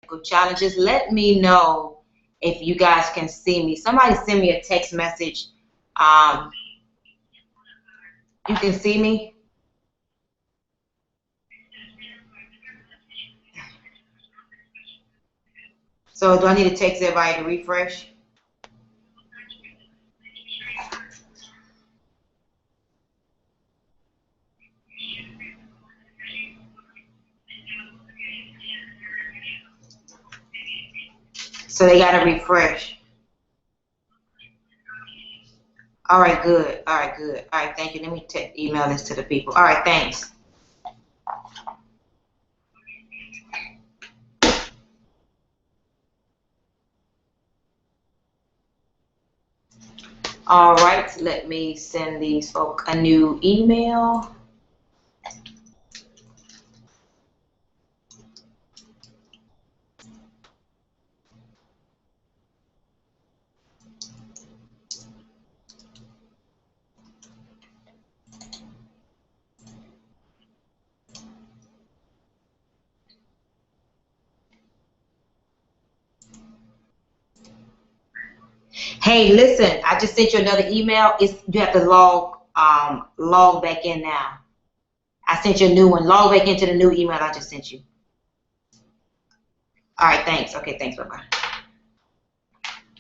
technical challenges. Let me know if you guys can see me. Somebody send me a text message. Um, you can see me? So do I need to text everybody to refresh? So they got to refresh. All right, good. All right, good. All right, thank you. Let me email this to the people. All right, thanks. All right, let me send these folk a new email. Hey, listen, I just sent you another email. You have to log back in now. I sent you a new one. Log back into the new email I just sent you. All right, thanks. Okay, thanks. Bye-bye.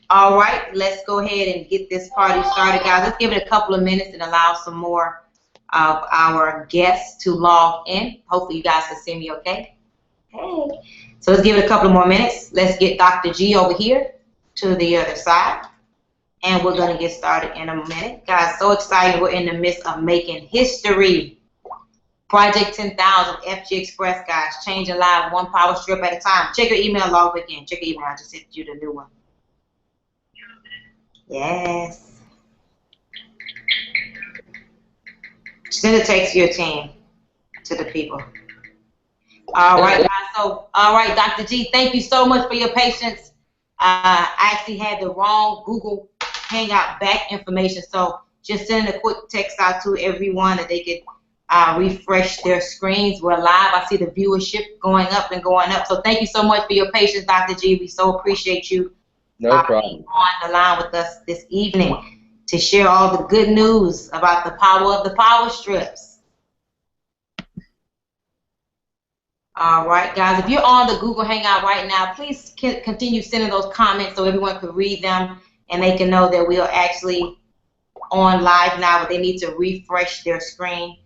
All right, let's go ahead and get this party started, guys. Let's give it a couple of minutes and allow some more of our guests to log in. Hopefully you guys can see me okay. Hey. So let's give it a couple of more minutes. Let's get Dr. G over here to the other side. And we're going to get started in a minute. Guys, so excited. We're in the midst of making history. Project 10,000, FG Express, guys. Changing live one power strip at a time. Check your email, log back in. Check your email. I just sent you the new one. Yes. Send a text to your team, to the people. All right, guys. So, all right, Dr. G, thank you so much for your patience. I actually had the wrong Google Hangout back information, so just send a quick text out to everyone that they could refresh their screens. We're live. I see the viewership going up and going up. So thank you so much for your patience, Dr. G. We so appreciate you no problem. being on the line with us this evening to share all the good news about the power of the power strips. All right, guys, if you're on the Google Hangout right now, please continue sending those comments so everyone can read them and they can know that we are actually on live now, but they need to refresh their screen.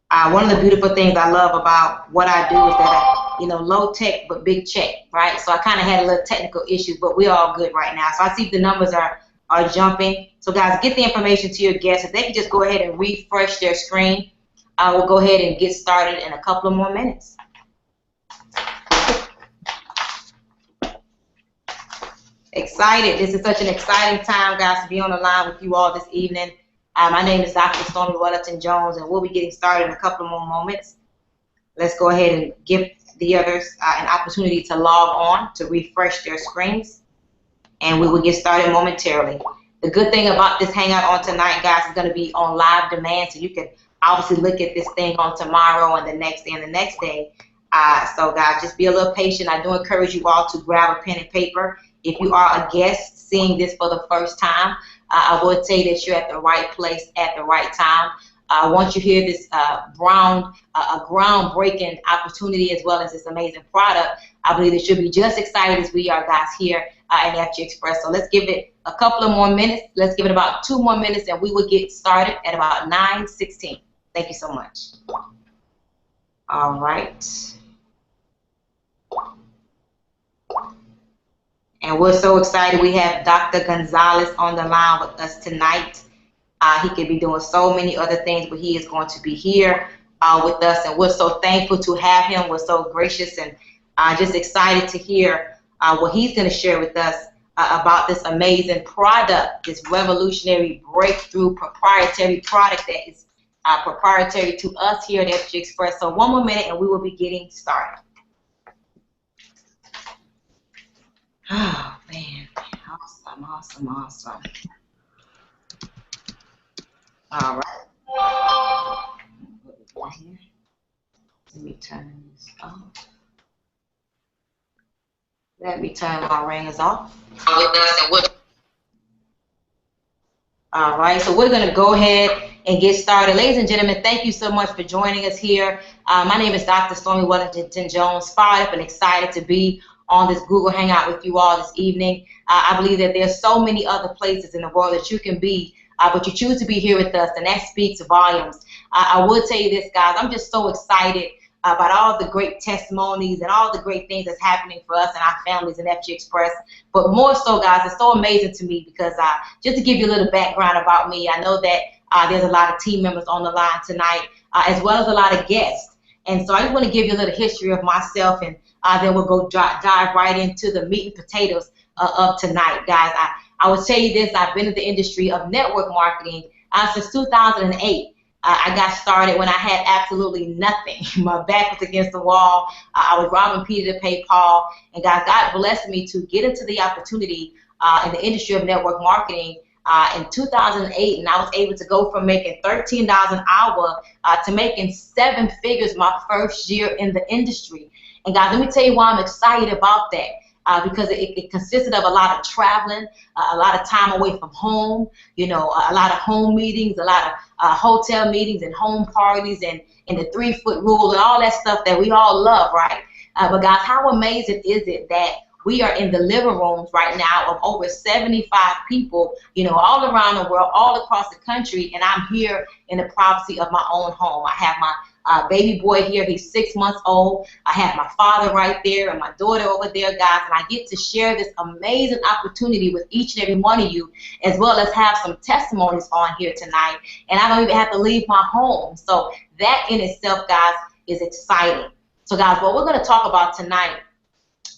One of the beautiful things I love about what I do is that, low tech but big check, right? So I kind of had a little technical issues, but we're all good right now. So I see the numbers are jumping. So guys, get the information to your guests. If they can just go ahead and refresh their screen, we'll go ahead and get started in a couple of more minutes. Excited. This is such an exciting time, guys, to be on the line with you all this evening. My name is Dr. Stormy Wellington Jones, and we'll be getting started in a couple of more moments. Let's go ahead and give the others an opportunity to log on, to refresh their screens, and we will get started momentarily. The good thing about this Hangout on tonight, guys, is going to be on live demand, so you can obviously look at this thing on tomorrow and the next day and the next day. So, guys, just be a little patient. I do encourage you all to grab a pen and paper. If you are a guest seeing this for the first time, I would say that you're at the right place at the right time. Once you hear this groundbreaking opportunity as well as this amazing product, I believe that you'll be just excited as we are, guys, here at FG Express. So let's give it a couple of more minutes. Let's give it about 2 more minutes, and we will get started at about 9:16. Thank you so much. All right. And we're so excited. We have Dr. Gonzalez on the line with us tonight. He could be doing so many other things, but he is going to be here with us. And we're so thankful to have him. We're so gracious and just excited to hear what he's going to share with us about this amazing product, this revolutionary breakthrough proprietary product that is proprietary to us here at FG Express. So 1 more minute and we will be getting started. Oh, man. Awesome. All right. Let me turn this off. Let me turn my ringers off. With us and what. All right, so we're going to go ahead and get started. Ladies and gentlemen, thank you so much for joining us here. My name is Dr. Stormy Wellington Jones, fired up and excited to be on this Google Hangout with you all this evening. I believe that there's so many other places in the world that you can be, but you choose to be here with us, and that speaks volumes. I will tell you this, guys, I'm just so excited about all the great testimonies and all the great things that's happening for us and our families in FG Express. But more so, guys, it's so amazing to me because just to give you a little background about me, I know that there's a lot of team members on the line tonight, as well as a lot of guests. And so I just want to give you a little history of myself, and then we'll go dive right into the meat and potatoes of tonight, guys. I will tell you this, I've been in the industry of network marketing since 2008. I got started when I had absolutely nothing. My back was against the wall. I was robbing Peter to pay Paul. And guys, God blessed me to get into the opportunity in the industry of network marketing in 2008. And I was able to go from making $13 an hour to making 7 figures my first year in the industry. And guys, let me tell you why I'm excited about that. Because it consisted of a lot of traveling, a lot of time away from home, you know, a lot of home meetings, a lot of hotel meetings and home parties and the 3-foot rule and all that stuff that we all love, right? But guys, how amazing is it that we are in the living rooms right now of over 75 people, you know, all around the world, all across the country, and I'm here in the privacy of my own home. I have my baby boy here, he's 6 months old. I have my father right there and my daughter over there, guys, and I get to share this amazing opportunity with each and every one of you, as well as have some testimonies on here tonight, and I don't even have to leave my home. So that in itself, guys, is exciting. So guys, what we're going to talk about tonight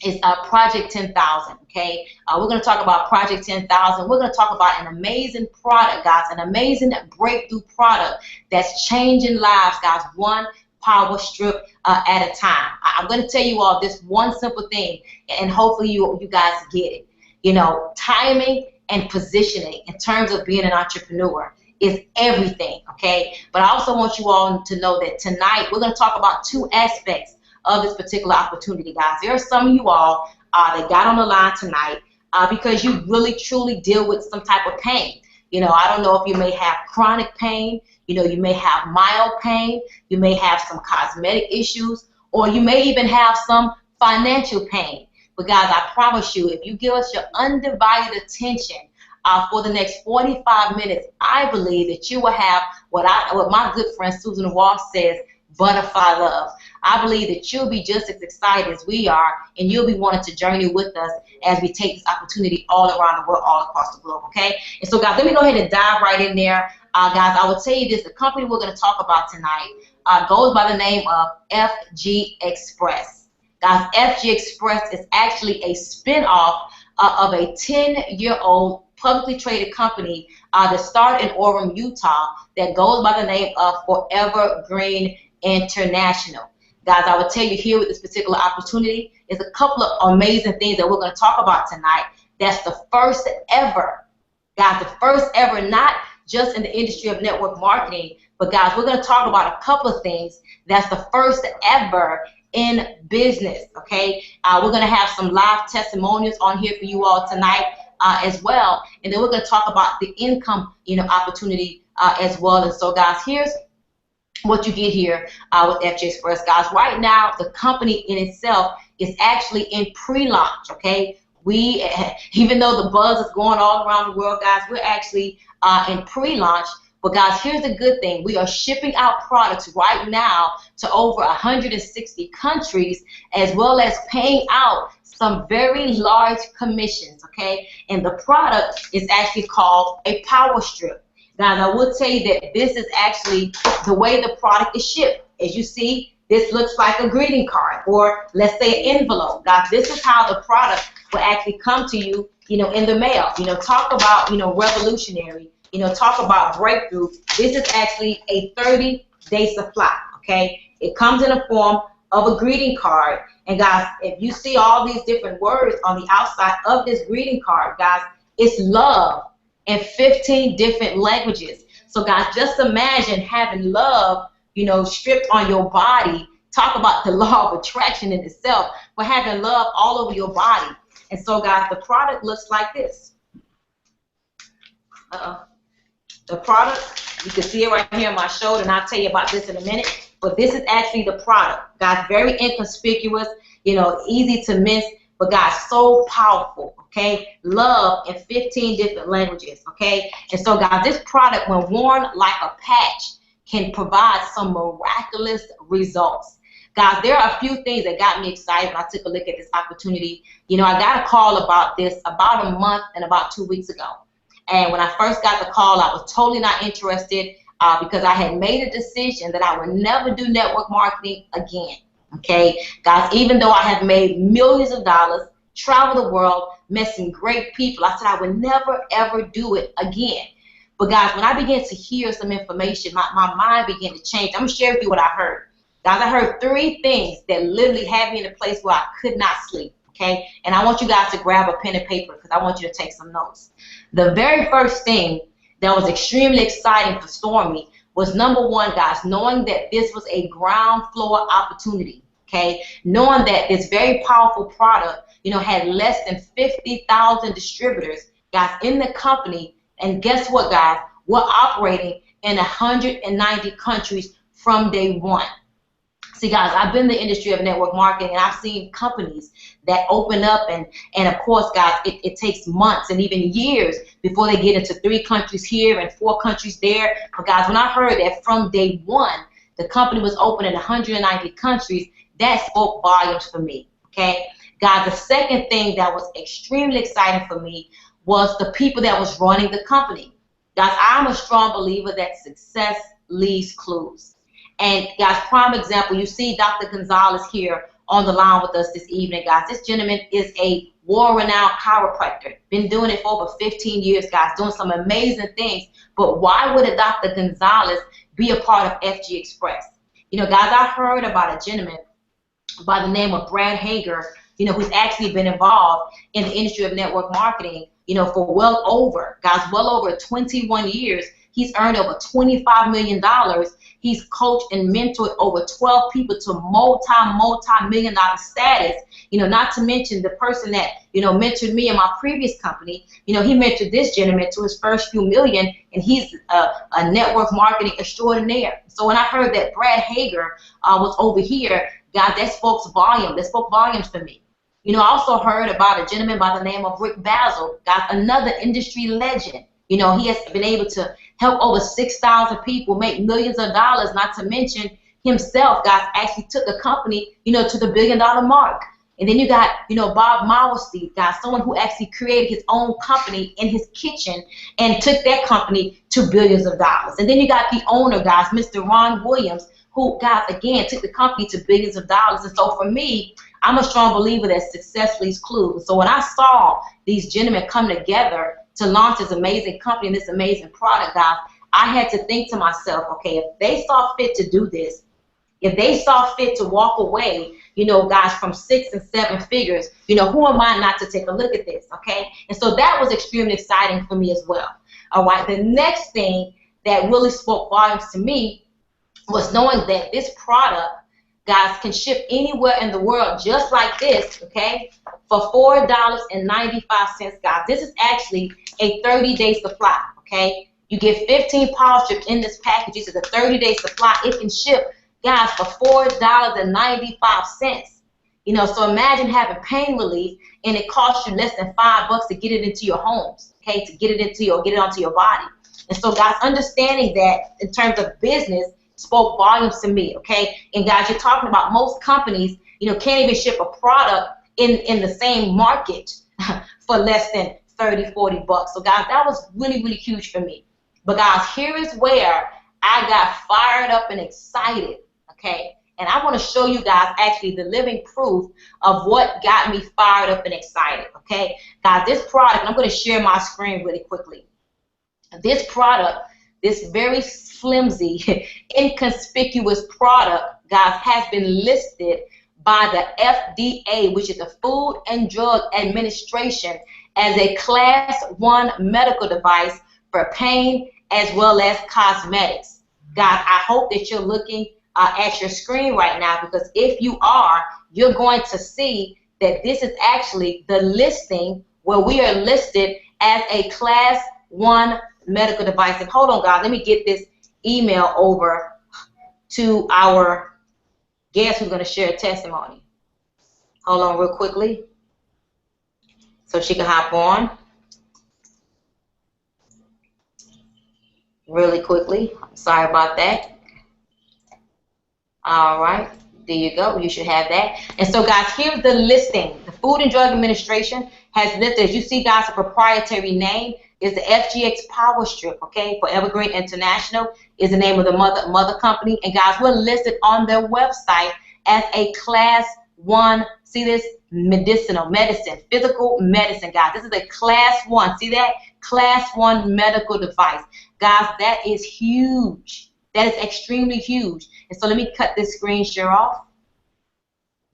is Project 10,000, okay? We're going to talk about Project 10,000. We're going to talk about an amazing product, guys, an amazing breakthrough product that's changing lives, guys, one power strip at a time. I'm going to tell you all this one simple thing, and hopefully you guys get it. You know, timing and positioning in terms of being an entrepreneur is everything, okay? But I also want you all to know that tonight we're going to talk about 2 aspects of this particular opportunity, guys. There are some of you all that got on the line tonight because you really truly deal with some type of pain. You know, I don't know if you may have chronic pain, you know, you may have mild pain, you may have some cosmetic issues, or you may even have some financial pain. But guys, I promise you, if you give us your undivided attention for the next 45 minutes, I believe that you will have what my good friend Susan Walsh says, butterfly love. I believe that you'll be just as excited as we are, and you'll be wanting to journey with us as we take this opportunity all around the world, all across the globe, okay? And so, guys, let me go ahead and dive right in there. Guys, I will tell you this, the company we're going to talk about tonight goes by the name of FG Express. Guys, FG Express is actually a spin-off of a 10-year-old publicly traded company that started in Orem, Utah, that goes by the name of Forever Green International. Guys, I will tell you here with this particular opportunity is a couple of amazing things that we're going to talk about tonight. That's the first ever, guys, the first ever, not just in the industry of network marketing, but guys, we're going to talk about a couple of things that's the first ever in business, okay? We're going to have some live testimonials on here for you all tonight as well, and then we're going to talk about the income, you know, opportunity as well. And so, guys, here's what you get here with FG Express, guys. Right now, the company in itself is actually in pre-launch, okay? We, even though the buzz is going all around the world, guys, we're actually in pre-launch. But guys, here's the good thing. We are shipping out products right now to over 160 countries, as well as paying out some very large commissions, okay? And the product is actually called a power strip. Guys, I will tell you that this is actually the way the product is shipped. As you see, this looks like a greeting card, or let's say an envelope. Guys, this is how the product will actually come to you, you know, in the mail. You know, talk about, you know, revolutionary. You know, talk about breakthrough. This is actually a 30-day supply, okay? It comes in the form of a greeting card. And guys, if you see all these different words on the outside of this greeting card, guys, it's love in 15 different languages. So guys, just imagine having love, you know, stripped on your body talk about the law of attraction in itself, but having love all over your body. And so, guys, the product looks like this. The product, you can see it right here on my shoulder, and I'll tell you about this in a minute. But this is actually the product. Guys, very inconspicuous, you know, easy to miss, but guys, so powerful, okay? Love in 15 different languages, okay? And so, guys, this product, when worn like a patch, can provide some miraculous results. Guys, there are a few things that got me excited when I took a look at this opportunity. You know, I got a call about this about a month and about 2 weeks ago. And when I first got the call, I was totally not interested because I had made a decision that I would never do network marketing again. Okay, guys, even though I have made millions of dollars, traveled the world, met some great people, I said I would never, ever do it again. But guys, when I began to hear some information, my mind began to change. I'm going to share with you what I heard. Guys, I heard 3 things that literally had me in a place where I could not sleep. Okay, and I want you guys to grab a pen and paper because I want you to take some notes. The very first thing that was extremely exciting for Stormy was, number one, guys, knowing that this was a ground floor opportunity, okay? Knowing that this very powerful product, you know, had less than 50,000 distributors, guys, in the company. And guess what, guys? We're operating in 190 countries from day one. See, guys, I've been in the industry of network marketing, and I've seen companies that open up, and of course, guys, it takes months and even years before they get into 3 countries here and 4 countries there. But guys, when I heard that from day one, the company was open in 190 countries, that spoke volumes for me, okay? Guys, the second thing that was extremely exciting for me was the people that was running the company. Guys, I'm a strong believer that success leaves clues. And guys, prime example, you see Dr. Gonzalez here on the line with us this evening, guys. This gentleman is a world-renowned chiropractor. Been doing it for over 15 years, guys, doing some amazing things. But why would a Dr. Gonzalez be a part of FG Express? You know, guys, I heard about a gentleman by the name of Brad Hager, you know, who's actually been involved in the industry of network marketing, you know, for well over 21 years. He's earned over $25 million. He's coached and mentored over 12 people to multi-million dollar status. You know, not to mention the person that, you know, mentored me in my previous company. You know, he mentored this gentleman to his first few million, and he's a network marketing extraordinaire. So when I heard that Brad Hager was over here, guys, that spoke volumes. That spoke volumes for me. You know, I also heard about a gentleman by the name of Rick Basil, guys, another industry legend. You know, he has been able to help over 6,000 people make millions of dollars, not to mention himself, guys, actually took a company, you know, to the $1 billion mark. And then you got, you know, Bob Mauerstein, guys, someone who actually created his own company in his kitchen and took that company to billions of dollars. And then you got the owner, guys, Mr. Ron Williams, who, guys, again, took the company to billions of dollars. And so for me, I'm a strong believer that success leaves clues. So when I saw these gentlemen come together to launch this amazing company and this amazing product, guys, I had to think to myself, okay, if they saw fit to do this, if they saw fit to walk away, you know, guys, from 6 and 7 figures, you know, who am I not to take a look at this, okay? And so that was extremely exciting for me as well. All right, the next thing that really spoke volumes to me was knowing that this product, guys, can ship anywhere in the world just like this, okay, for $4.95, guys. This is actually a 30-day supply, okay? You get 15 power strips in this package. This is a 30-day supply. It can ship, guys, for $4.95. You know, so imagine having pain relief and it costs you less than $5 to get it into your homes, okay, to get it into your, get it onto your body. And so, guys, understanding that in terms of business spoke volumes to me, okay? And guys, you're talking about most companies, you know, can't even ship a product in the same market for less than 30, 40 bucks. So guys, that was really, really huge for me. But guys, here is where I got fired up and excited, okay? And I want to show you guys actually the living proof of what got me fired up and excited, okay? Guys, this product, I'm going to share my screen really quickly. This product, this very flimsy, inconspicuous product, guys, has been listed by the FDA, which is the Food and Drug Administration, as a Class 1 medical device for pain as well as cosmetics. Guys, I hope that you're looking at your screen right now, because if you are, you're going to see that this is actually the listing where we are listed as a Class 1 medical device. And hold on, guys, let me get this email over to our guest who's going to share a testimony. Hold on real quickly so she can hop on really quickly. Sorry about that. All right, there you go. You should have that. And so, guys, here's the listing. The Food and Drug Administration has listed, as you see, guys, a proprietary name is the FGX Power Strip, okay? For Evergreen International is the name of the mother company. And, guys, we're listed on their website as a Class 1, see this, medicine, physical medicine, guys. This is a Class 1, see that? Class 1 medical device. Guys, that is huge. That is extremely huge. And so let me cut this screen share off.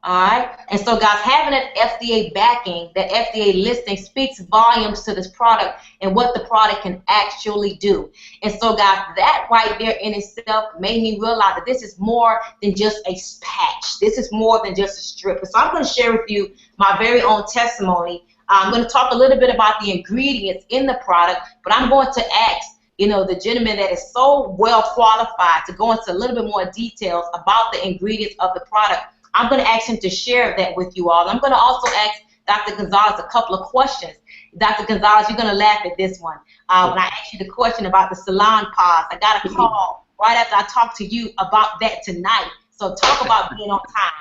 All right. And so, guys, having that FDA backing, that FDA listing speaks volumes to this product and what the product can actually do. And so, guys, that right there in itself made me realize that this is more than just a patch. This is more than just a strip. And so I'm going to share with you my very own testimony. I'm going to talk a little bit about the ingredients in the product, but I'm going to ask, you know, the gentleman that is so well qualified to go into a little bit more details about the ingredients of the product. I'm going to ask him to share that with you all. I'm going to also ask Dr. Gonzalez a couple of questions. Dr. Gonzalez, you're going to laugh at this one. When I asked you the question about the salon pods, I got a call right after I talked to you about that tonight. So talk about being on time.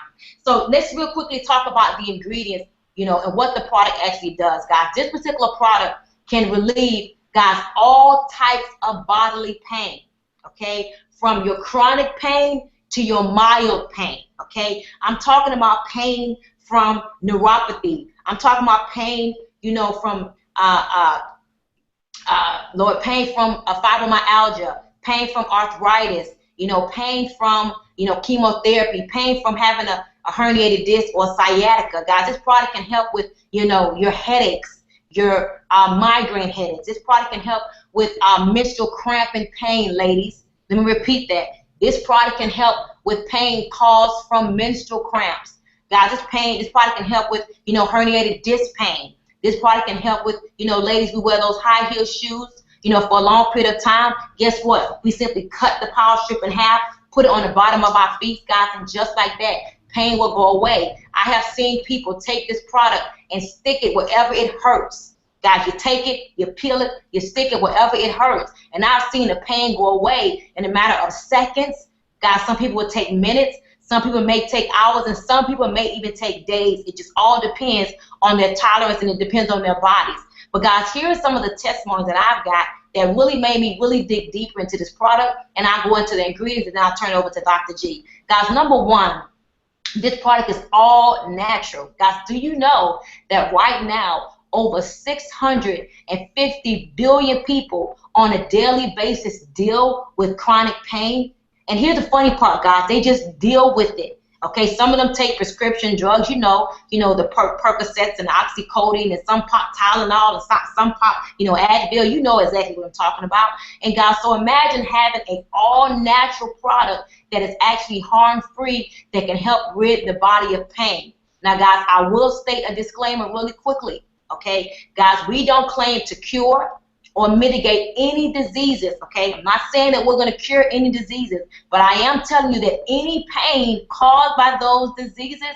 So let's real quickly talk about the ingredients, you know, and what the product actually does, guys. This particular product can relieve, guys, all types of bodily pain, okay, from your chronic pain to your mild pain, okay? I'm talking about pain from neuropathy. I'm talking about pain, you know, from, pain from fibromyalgia, pain from arthritis, you know, pain from, you know, chemotherapy, pain from having a herniated disc or sciatica. Guys, this product can help with, you know, your headaches, your migraine headaches. This product can help with menstrual cramp and pain, ladies. Let me repeat that. This product can help with pain caused from menstrual cramps. Guys, this product can help with, you know, herniated disc pain. This product can help with, you know, ladies who wear those high heel shoes, you know, for a long period of time. Guess what? We simply cut the power strip in half, put it on the bottom of our feet, guys, and just like that, pain will go away. I have seen people take this product and stick it wherever it hurts. Guys, you take it, you peel it, you stick it wherever it hurts. And I've seen the pain go away in a matter of seconds. Guys, some people will take minutes, some people may take hours, and some people may even take days. It just all depends on their tolerance, and it depends on their bodies. But guys, here are some of the testimonies that I've got that really made me really dig deeper into this product, and I'll go into the ingredients, and then I'll turn it over to Dr. G. Guys, number one, this product is all natural. Guys, do you know that right now, over 650 billion people on a daily basis deal with chronic pain? And here's the funny part, guys. They just deal with it. Okay, some of them take prescription drugs, you know, the Percocets and the oxycodone, and some pop Tylenol, and some pop, you know, Advil. You know exactly what I'm talking about. And guys, so imagine having an all-natural product that is actually harm-free that can help rid the body of pain. Now, guys, I will state a disclaimer really quickly. Okay, guys, we don't claim to cure or mitigate any diseases, okay? I'm not saying that we're going to cure any diseases, but I am telling you that any pain caused by those diseases,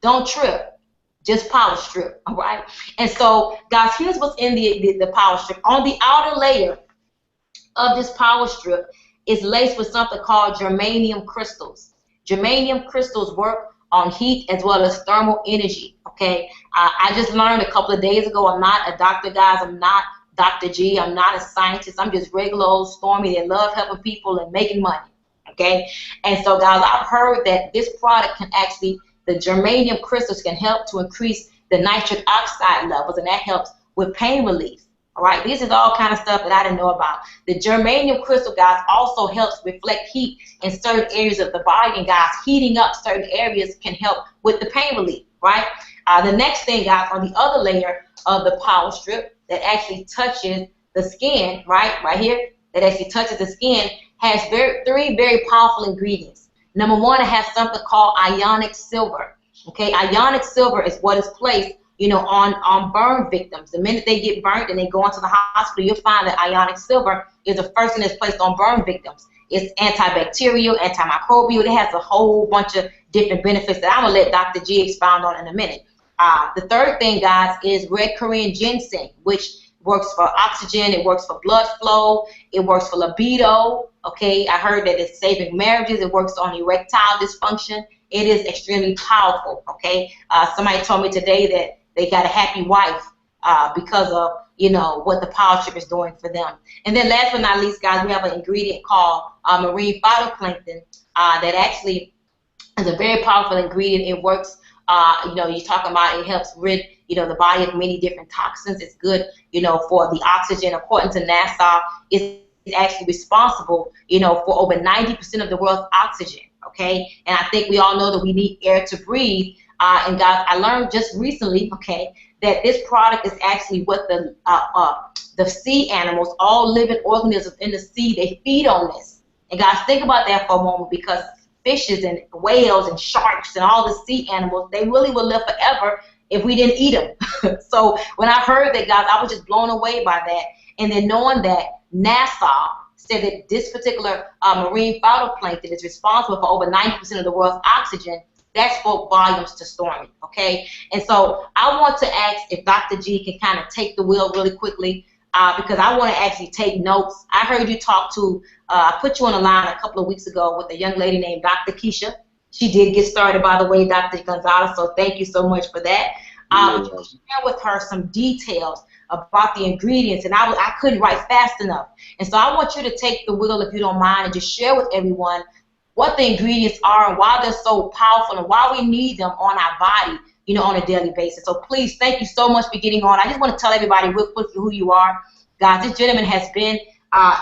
don't trip. Just power strip, all right? And so, guys, here's what's in the power strip. On the outer layer of this power strip is laced with something called germanium crystals. Germanium crystals work on heat as well as thermal energy, okay? I just learned a couple of days ago, I'm not a doctor, guys. I'm not Dr. G. I'm not a scientist. I'm just regular old Stormy that love helping people and making money, okay? And so, guys, I've heard that this product can actually, the germanium crystals can help to increase the nitric oxide levels, and that helps with pain relief, all right? This is all kind of stuff that I didn't know about. The germanium crystal, guys, also helps reflect heat in certain areas of the body, and, guys, heating up certain areas can help with the pain relief, right? The next thing, guys, on the other layer of the power strip that actually touches the skin, right here, that actually touches the skin, has three very powerful ingredients. Number one, it has something called ionic silver. Okay, ionic silver is what is placed, you know, on burn victims. The minute they get burnt and they go into the hospital, you'll find that ionic silver is the first thing that's placed on burn victims. It's antibacterial, antimicrobial. It has a whole bunch of different benefits that I'm going to let Dr. G expound on in a minute. The third thing, guys, is red Korean ginseng, which works for oxygen, it works for blood flow, it works for libido. Okay, I heard that it's saving marriages, it works on erectile dysfunction. It is extremely powerful. Okay, somebody told me today that they got a happy wife because of, you know, what the Power Strip is doing for them. And then last but not least, guys, we have an ingredient called marine phytoplankton that actually is a very powerful ingredient. It works, you know, you're talking about it helps rid, you know, the body of many different toxins. It's good, you know, for the oxygen. According to NASA, it's actually responsible, you know, for over 90% of the world's oxygen. Okay, and I think we all know that we need air to breathe. And guys, I learned just recently, okay, that this product is actually what the sea animals, all living organisms in the sea, they feed on this. And guys, think about that for a moment, because fishes and whales and sharks and all the sea animals, they really will live forever if we didn't eat them. So when I heard that, guys, I was just blown away by that. And then knowing that NASA said that this particular marine phytoplankton is responsible for over 90% of the world's oxygen, that spoke volumes to Stormy, okay? And so I want to ask if Dr. G can kind of take the wheel really quickly, because I want to actually take notes. I heard you talk to, I put you on the line a couple of weeks ago with a young lady named Dr. Keisha. She did get started, by the way, Dr. Gonzalez, so thank you so much for that. Share with her some details about the ingredients, and I couldn't write fast enough. And so I want you to take the wheel, if you don't mind, and just share with everyone what the ingredients are and why they're so powerful and why we need them on our body, you know, on a daily basis. So please, thank you so much for getting on. I just want to tell everybody real quickly who you are. Guys, this gentleman has been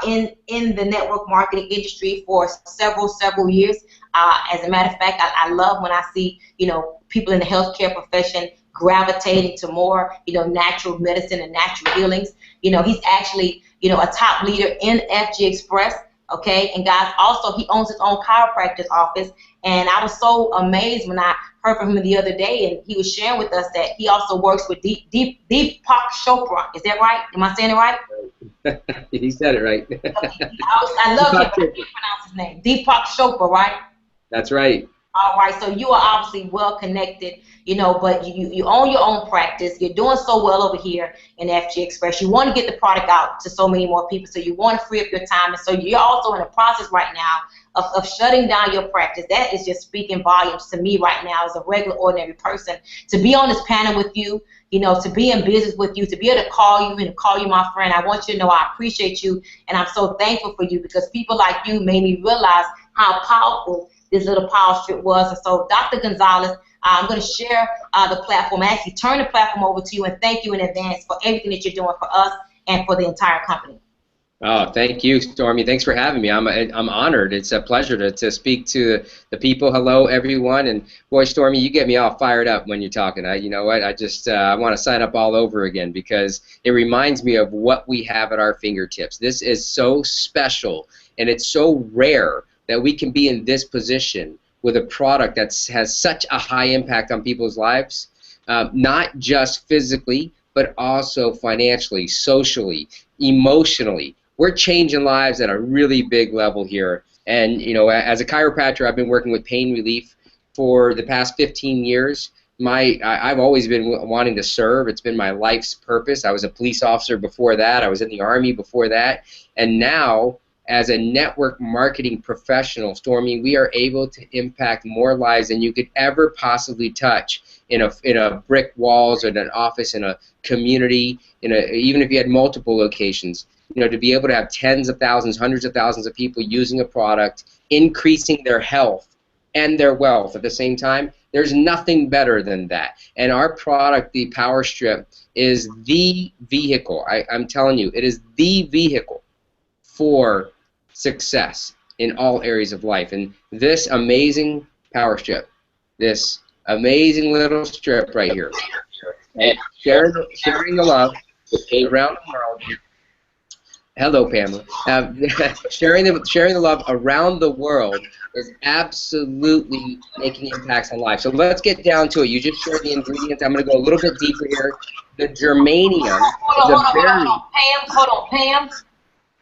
in the network marketing industry for several years. As a matter of fact, I love when I see, you know, people in the healthcare profession gravitating to more, you know, natural medicine and natural healings. You know, he's actually, you know, a top leader in FG Express. Okay, and guys, also he owns his own chiropractic office, and I was so amazed when I heard from him the other day, and he was sharing with us that he also works with Deepak Chopra. Is that right? Am I saying it right? He said it right. Okay. I love him. I can't pronounce his name. Deepak Chopra, right? That's right. All right, so you are obviously well connected, you know, but you own your own practice. You're doing so well over here in FG Express. You want to get the product out to so many more people, so you want to free up your time. And so you're also in a process right now of shutting down your practice. That is just speaking volumes to me right now as a regular, ordinary person. To be on this panel with you, you know, to be in business with you, to be able to call you and call you my friend, I want you to know I appreciate you, and I'm so thankful for you, because people like you made me realize how powerful this little Power Strip was. And so, Dr. Gonzalez, I'm going to share the platform. I actually turn the platform over to you, and thank you in advance for everything that you're doing for us and for the entire company. Oh, thank you, Stormy. Thanks for having me. I'm honored. It's a pleasure to speak to the people. Hello, everyone. And boy, Stormy, you get me all fired up when you're talking. You know what? I just I want to sign up all over again, because it reminds me of what we have at our fingertips. This is so special, and it's so rare that we can be in this position with a product that has such a high impact on people's lives, not just physically, but also financially, socially, emotionally. We're changing lives at a really big level here. And, you know, as a chiropractor, I've been working with pain relief for the past 15 years. I've always been wanting to serve. It's been my life's purpose. I was a police officer before that. I was in the Army before that. And now, as a network marketing professional, Stormy, we are able to impact more lives than you could ever possibly touch in a brick walls or in an office, in a community, even if you had multiple locations. You know, to be able to have tens of thousands, hundreds of thousands of people using a product, increasing their health and their wealth at the same time, there's nothing better than that. And our product, the Power Strip, is the vehicle. I'm telling you, it is the vehicle for success in all areas of life. And this amazing Power Strip, this amazing little strip right here, and sharing the love around the world, Hello, Pamela. Sharing the love around the world is absolutely making impacts on life. So let's get down to it. You just shared the ingredients. I'm going to go a little bit deeper here. The germanium is a very Pam, hold on, Pam.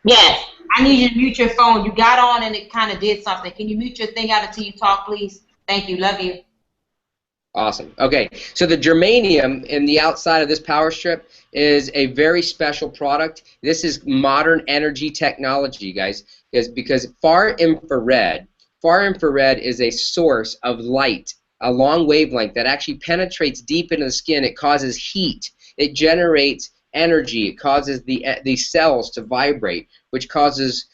Yes, I need you to mute your phone. You got on and it kind of did something. Can you mute your thing out until you talk, please? Thank you. Love you. awesome. Okay, so the germanium in the outside of this power strip is a very special product. This is modern energy technology, guys, is because far infrared is a source of light, a long wavelength that actually penetrates deep into the skin. It causes heat. It generates energy. It causes the cells to vibrate, which causes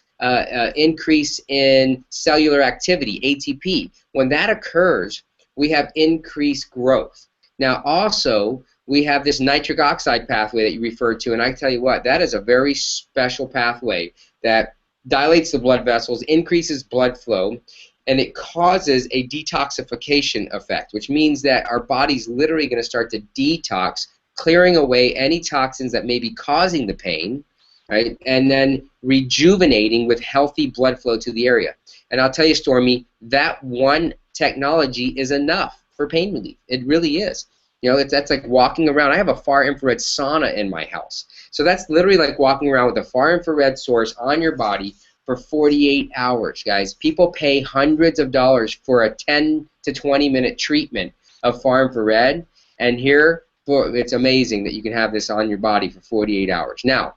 increase in cellular activity, ATP. When that occurs, we have increased growth. Now, also, we have this nitric oxide pathway that you referred to, and I tell you what, that is a very special pathway that dilates the blood vessels, increases blood flow, and it causes a detoxification effect, which means that our body's literally going to start to detox, clearing away any toxins that may be causing the pain, right, and then rejuvenating with healthy blood flow to the area. And I'll tell you, Stormy, that one technology is enough for pain relief. It really is. You know, that's like walking around. I have a far infrared sauna in my house. So that's literally like walking around with a far infrared source on your body for 48 hours, guys. People pay hundreds of dollars for a 10 to 20 minute treatment of far infrared, and here it's amazing that you can have this on your body for 48 hours. Now,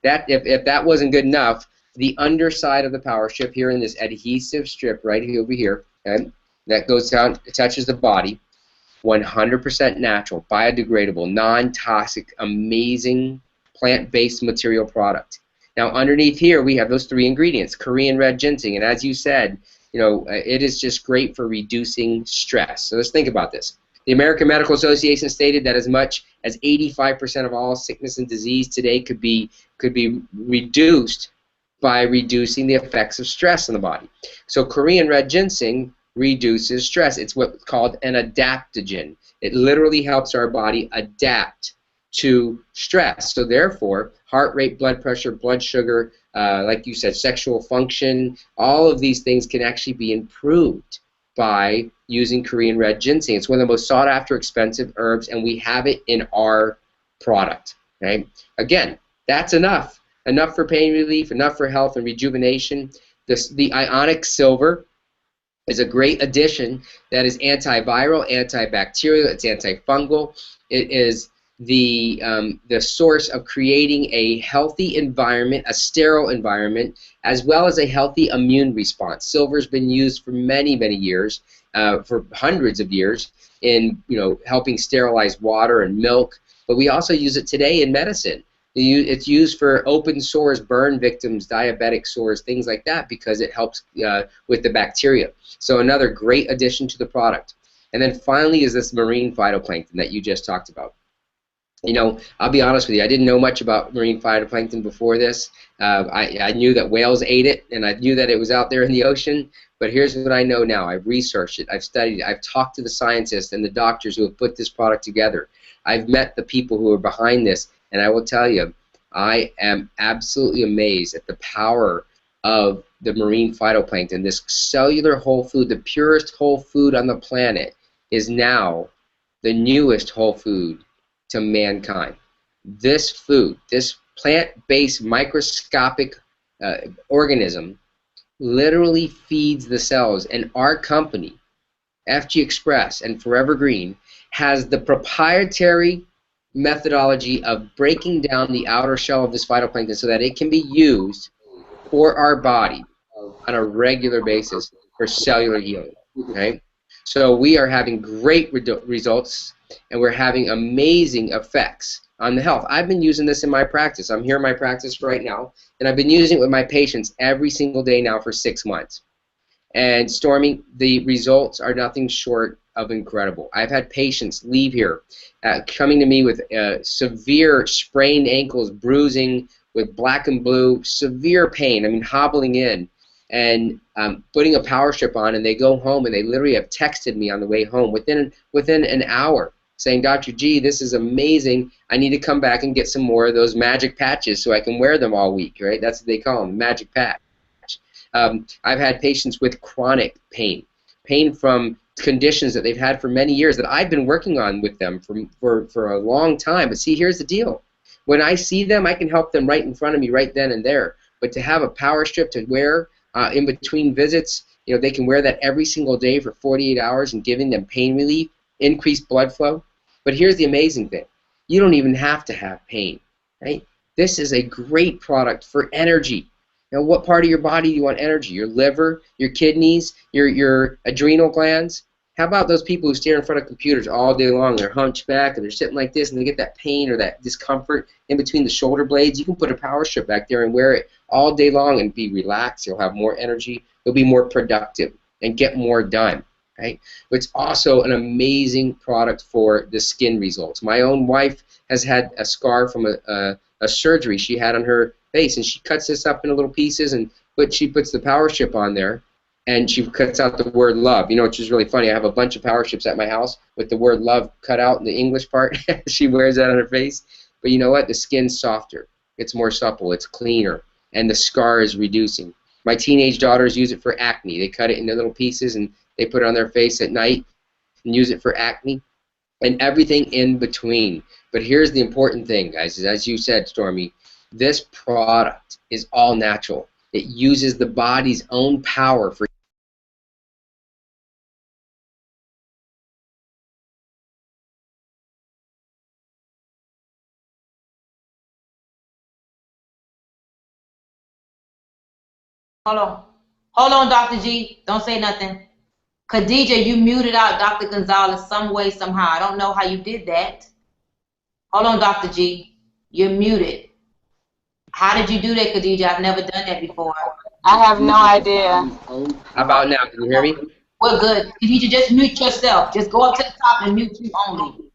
that if that wasn't good enough, the underside of the power strip here in this adhesive strip right here over here, okay, that goes down, it touches the body, 100% natural, biodegradable, non-toxic, amazing plant-based material product. Now underneath here we have those three ingredients, Korean red ginseng, and as you said, you know, it is just great for reducing stress. So let's think about this. The American Medical Association stated that as much as 85% of all sickness and disease today could be reduced by reducing the effects of stress on the body. So Korean red ginseng reduces stress. It's what's called an adaptogen. It literally helps our body adapt to stress. So therefore, heart rate, blood pressure, blood sugar, like you said, sexual function, all of these things can actually be improved by using Korean red ginseng. It's one of the most sought after expensive herbs, and we have it in our product. Okay? Again, that's enough. Enough for pain relief, enough for health and rejuvenation. The ionic silver is a great addition that is antiviral, antibacterial, it's antifungal. It is the source of creating a healthy environment, a sterile environment, as well as a healthy immune response. Silver's been used for many, many years, for hundreds of years, in helping sterilize water and milk. But we also use it today in medicine. It's used for open sores, burn victims, diabetic sores, things like that, because it helps with the bacteria. So another great addition to the product. And then finally is this marine phytoplankton that you just talked about. I'll be honest with you, I didn't know much about marine phytoplankton before this. I knew that whales ate it, and I knew that it was out there in the ocean, but here's what I know now. I've researched it, I've studied it, I've talked to the scientists and the doctors who have put this product together. I've met the people who are behind this, and I will tell you, I am absolutely amazed at the power of the marine phytoplankton. This cellular whole food, the purest whole food on the planet, is now the newest whole food to mankind. This food, this plant-based microscopic organism, literally feeds the cells, and our company, FG Express and Forever Green, has the proprietary methodology of breaking down the outer shell of this phytoplankton so that it can be used for our body on a regular basis for cellular healing. Okay? So we are having great results, and we're having amazing effects on the health. I've been using this in my practice. I'm here in my practice right now, and I've been using it with my patients every single day now for 6 months. And Stormy, the results are nothing short of incredible. I've had patients leave here coming to me with severe sprained ankles, bruising, with black and blue, severe pain, I mean hobbling in, and putting a power strip on, and they go home and they literally have texted me on the way home within an hour. saying, Dr. G, this is amazing. I need to come back and get some more of those magic patches so I can wear them all week, right? That's what they call them, magic patch. I've had patients with chronic pain, pain from conditions that they've had for many years that I've been working on with them for a long time. But see, here's the deal. When I see them, I can help them right in front of me right then and there. But to have a power strip to wear in between visits, they can wear that every single day for 48 hours and giving them pain relief, increased blood flow. But here's the amazing thing. You don't even have to have pain, right? This is a great product for energy. Now, what part of your body do you want energy? Your liver, your kidneys, your adrenal glands? How about those people who stare in front of computers all day long? They're hunchback and they're sitting like this and they get that pain or that discomfort in between the shoulder blades. You can put a power strip back there and wear it all day long and be relaxed. You'll have more energy. You'll be more productive and get more done. Right? It's also an amazing product for the skin results. My own wife has had a scar from a surgery she had on her face, and she cuts this up into little pieces, but she puts the power strip on there, and she cuts out the word love. Which is really funny. I have a bunch of power strips at my house with the word love cut out in the English part. She wears that on her face. But you know what? The skin's softer. It's more supple. It's cleaner. And the scar is reducing. My teenage daughters use it for acne. They cut it into little pieces, and they put it on their face at night and use it for acne and everything in between. But here's the important thing, guys, is as you said, Stormy, this product is all natural. It uses the body's own power for Hold on, Dr. G. Don't say nothing. Khadija, you muted out Dr. Gonzalez some way, somehow. I don't know how you did that. Hold on, Dr. G. You're muted. How did you do that, Khadija? I've never done that before. I have no idea. How about now? Can you hear me? We're good. Khadija, just mute yourself. Just go up to the top and mute you only.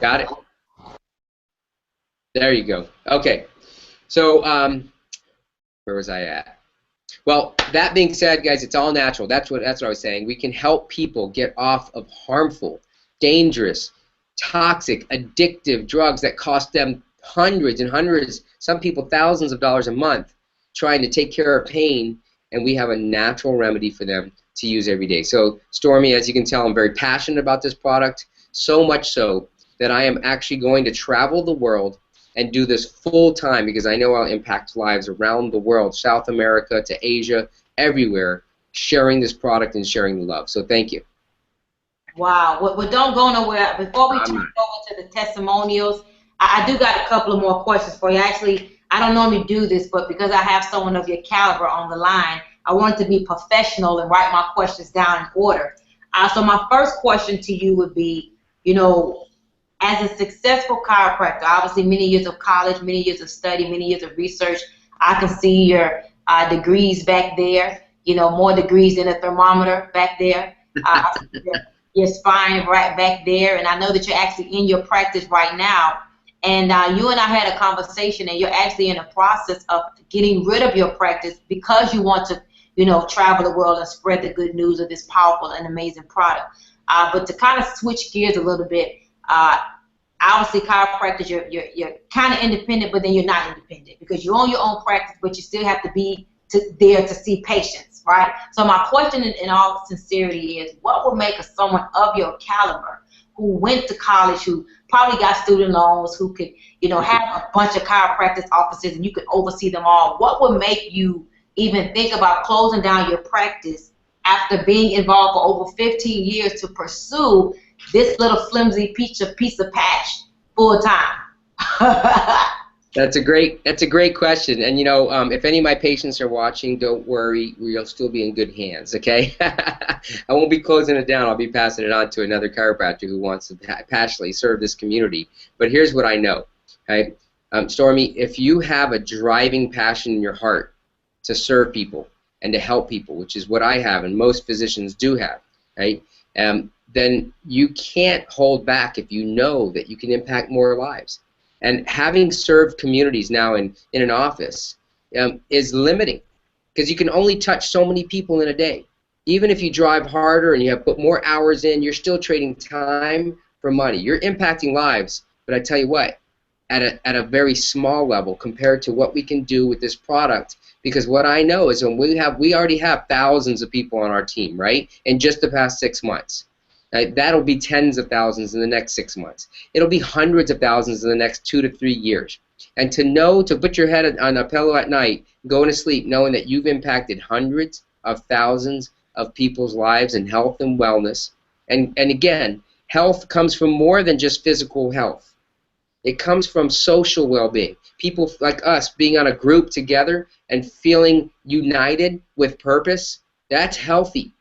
Got it? There you go. Okay. So, where was I at? Well, that being said, guys, it's all natural. That's what I was saying. We can help people get off of harmful, dangerous, toxic, addictive drugs that cost them hundreds and hundreds, some people thousands of dollars a month, trying to take care of pain, and we have a natural remedy for them to use every day. So, Stormy, as you can tell, I'm very passionate about this product, so much so that I am actually going to travel the world and do this full time because I know I'll impact lives around the world, South America to Asia, everywhere, sharing this product and sharing the love. So thank you. Wow. Well, don't go nowhere. Before we turn over to the testimonials, I do got a couple of more questions for you. Actually, I don't normally do this, but because I have someone of your caliber on the line, I wanted to be professional and write my questions down in order. So my first question to you would be, as a successful chiropractor, obviously many years of college, many years of study, many years of research, I can see your degrees back there, more degrees than a thermometer back there. Your spine right back there, and I know that you're actually in your practice right now. And you and I had a conversation, and you're actually in the process of getting rid of your practice because you want to, travel the world and spread the good news of this powerful and amazing product. But to kind of switch gears a little bit, obviously chiropractors, you're kind of independent, but then you're not independent because you own your own practice, but you still have to be there to see patients, right? So my question in all sincerity is, what would make someone of your caliber who went to college, who probably got student loans, who could, have a bunch of chiropractic offices and you could oversee them all, what would make you even think about closing down your practice after being involved for over 15 years to pursue this little flimsy piece of patch full time? That's a great question. And if any of my patients are watching, don't worry, we'll still be in good hands. Okay, I won't be closing it down. I'll be passing it on to another chiropractor who wants to passionately serve this community. But here's what I know. Okay, Stormy, if you have a driving passion in your heart to serve people and to help people, which is what I have, and most physicians do have, right? Then you can't hold back if you know that you can impact more lives. And having served communities now in an office is limiting because you can only touch so many people in a day. Even if you drive harder and you have put more hours in, you're still trading time for money. You're impacting lives, but I tell you what, at a very small level compared to what we can do with this product. Because what I know is when we already have thousands of people on our team, right? In just the past 6 months. That'll be tens of thousands in the next 6 months. It'll be hundreds of thousands in the next 2 to 3 years. And to put your head on a pillow at night, going to sleep knowing that you've impacted hundreds of thousands of people's lives in health and wellness. And again, health comes from more than just physical health. It comes from social well-being. People like us being on a group together and feeling united with purpose, that's healthy.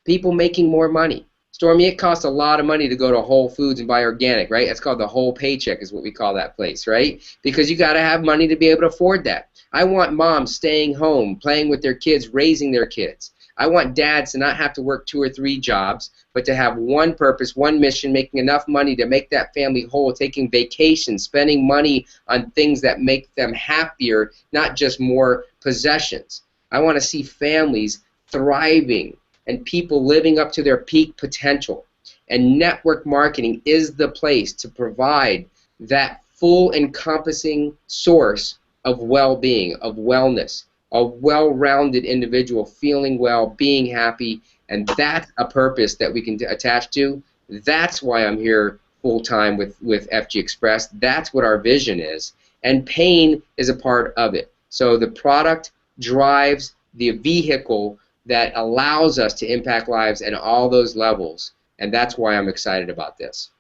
People making more money. Stormy, it costs a lot of money to go to Whole Foods and buy organic, right? It's called the whole paycheck is what we call that place, right? Because you got to have money to be able to afford that. I want moms staying home, playing with their kids, raising their kids. I want dads to not have to work 2 or 3 jobs, but to have one purpose, one mission, making enough money to make that family whole, taking vacations, spending money on things that make them happier, not just more possessions. I want to see families thriving and people living up to their peak potential. And network marketing is the place to provide that full encompassing source of well-being, of wellness, a well-rounded individual feeling well, being happy, and that's a purpose that we can attach to. That's why I'm here full-time with FG Express. That's what our vision is, and pain is a part of it. So the product drives the vehicle that allows us to impact lives at all those levels, and that's why I'm excited about this.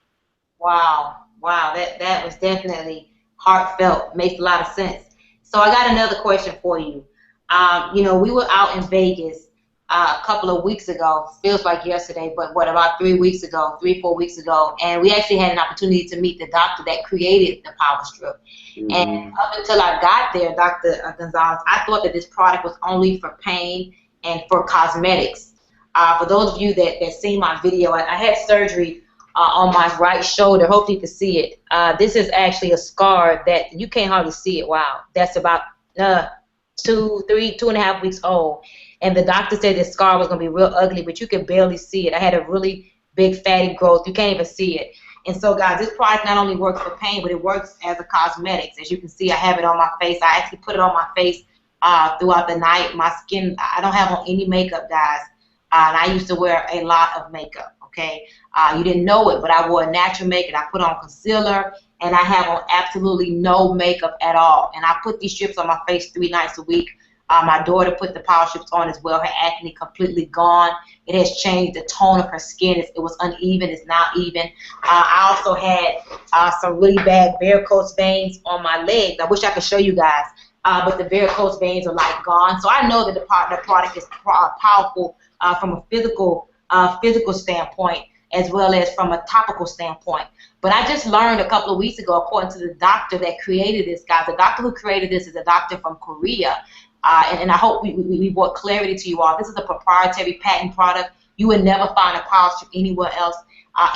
Wow, wow, that was definitely heartfelt. Makes a lot of sense. So I got another question for you. You know, we were out in Vegas a couple of weeks ago. Feels like yesterday, but what, about 3 weeks ago, 4 weeks ago, and we actually had an opportunity to meet the doctor that created the Power Strip. And up until I got there, Dr. Gonzalez, I thought that this product was only for pain and for cosmetics. For those of you that seen my video, I had surgery on my right shoulder. Hopefully you can see it. This is actually a scar that you can't hardly see it. Wow, that's about 2.5 weeks old. And the doctor said this scar was going to be real ugly, but you can barely see it. I had a really big fatty growth. You can't even see it. And so, guys, this product not only works for pain, but it works as a cosmetics. As you can see, I have it on my face. I actually put it on my face throughout the night. My skin, I don't have on any makeup, guys. And I used to wear a lot of makeup, okay? You didn't know it, but I wore natural makeup. I put on concealer, and I have on absolutely no makeup at all. And I put these strips on my face 3 nights a week. My daughter put the Power Strips on as well. Her acne completely gone. It has changed the tone of her skin. It was uneven. It's now even. I also had some really bad varicose veins on my legs. I wish I could show you guys. But the varicose veins are like gone. So I know that the product is powerful from a physical standpoint as well as from a topical standpoint. But I just learned a couple of weeks ago, according to the doctor that created this, guys, the doctor who created this is a doctor from Korea. And I hope we brought clarity to you all. This is a proprietary patent product. You would never find a Power Strip anywhere else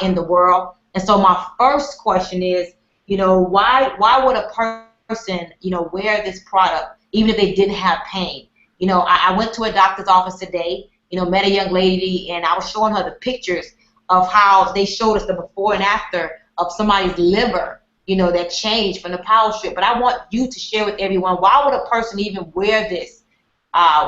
in the world. And so my first question is, you know, why would a person, you know, wear this product even if they didn't have pain? You know, I went to a doctor's office today, you know, met a young lady, and I was showing her the pictures of how they showed us the before and after of somebody's liver, you know, that changed from the Power Strip. But I want you to share with everyone, why would a person even wear this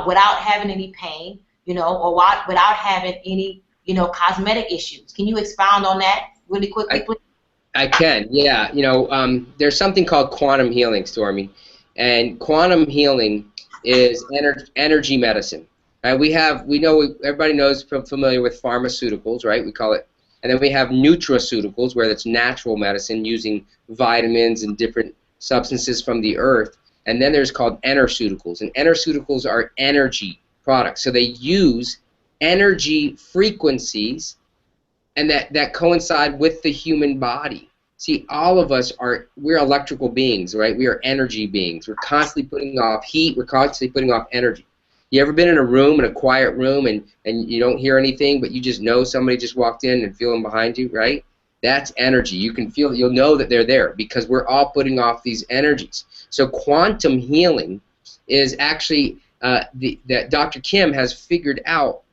without having any pain, you know, or without having any, you know, cosmetic issues? Can you expound on that really quickly, please? I can, yeah. You know, there's something called quantum healing, Stormy, and quantum healing is energy medicine. Right? Everybody knows, familiar with pharmaceuticals, right? We call it, and then we have nutraceuticals, where it's natural medicine using vitamins and different substances from the earth. And then there's called enerceuticals, and enerceuticals are energy products. So they use energy frequencies and that coincide with the human body. See, all of us we're electrical beings, right? We are energy beings. We're constantly putting off heat. We're constantly putting off energy. You ever been in a quiet room, and you don't hear anything, but you just know somebody just walked in and feel them behind you, right? That's energy. You can feel, you'll know that they're there because we're all putting off these energies. So quantum healing is actually that Dr. Kim has figured out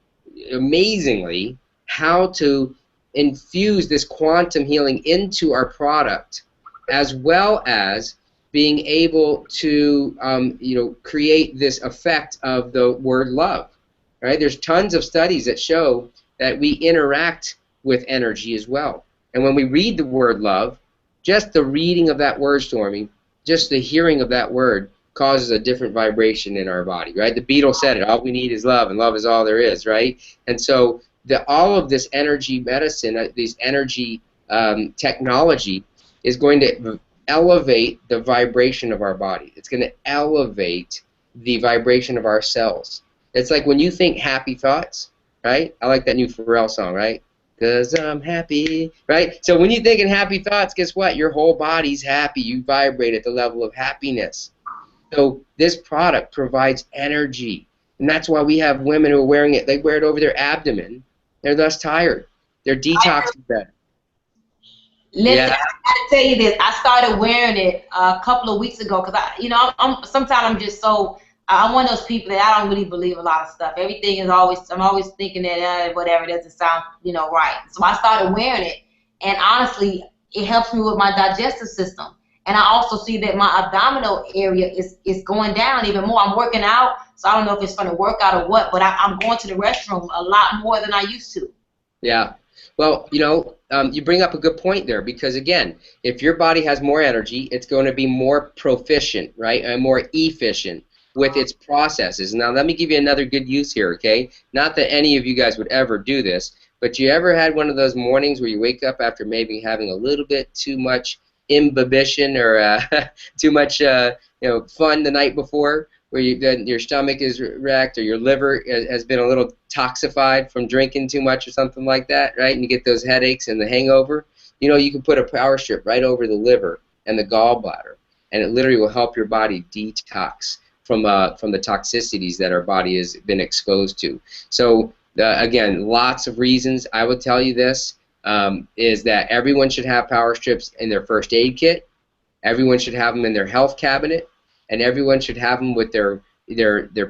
amazingly how to infuse this quantum healing into our product, as well as being able to create this effect of the word love. Right? There's tons of studies that show that we interact with energy as well. And when we read the word love, just the reading of that word, Stormy, just the hearing of that word causes a different vibration in our body, right? The Beatles said it, all we need is love, and love is all there is, right? And so all of this energy medicine, this energy technology is going to elevate the vibration of our body. It's going to elevate the vibration of our cells. It's like when you think happy thoughts, right? I like that new Pharrell song, right? 'Cause I'm happy, right? So when you're thinking happy thoughts, guess what? Your whole body's happy. You vibrate at the level of happiness. So this product provides energy. And that's why we have women who are wearing it. They wear it over their abdomen. They're less tired. They're detoxing better. Listen, Yeah. I gotta tell you this. I started wearing it a couple of weeks ago because sometimes I'm just so I'm one of those people that I don't really believe a lot of stuff. Everything is I'm always thinking that whatever doesn't sound right. So I started wearing it, and honestly, it helps me with my digestive system. And I also see that my abdominal area is going down even more. I'm working out, so I don't know if it's going to work out or what, but I'm going to the restroom a lot more than I used to. Yeah. Well, you bring up a good point there, because, again, if your body has more energy, it's going to be more proficient, right, and more efficient with its processes. Now, let me give you another good use here, okay? Not that any of you guys would ever do this, but you ever had one of those mornings where you wake up after maybe having a little bit too much imbibition or too much fun the night before, where your stomach is wrecked or your liver has been a little toxified from drinking too much or something like that, right? And you get those headaches and the hangover. You can put a power strip right over the liver and the gallbladder, and it literally will help your body detox from the toxicities that our body has been exposed to. So again, lots of reasons. I would tell you this. Is that everyone should have power strips in their first aid kit, everyone should have them in their health cabinet, and everyone should have them with their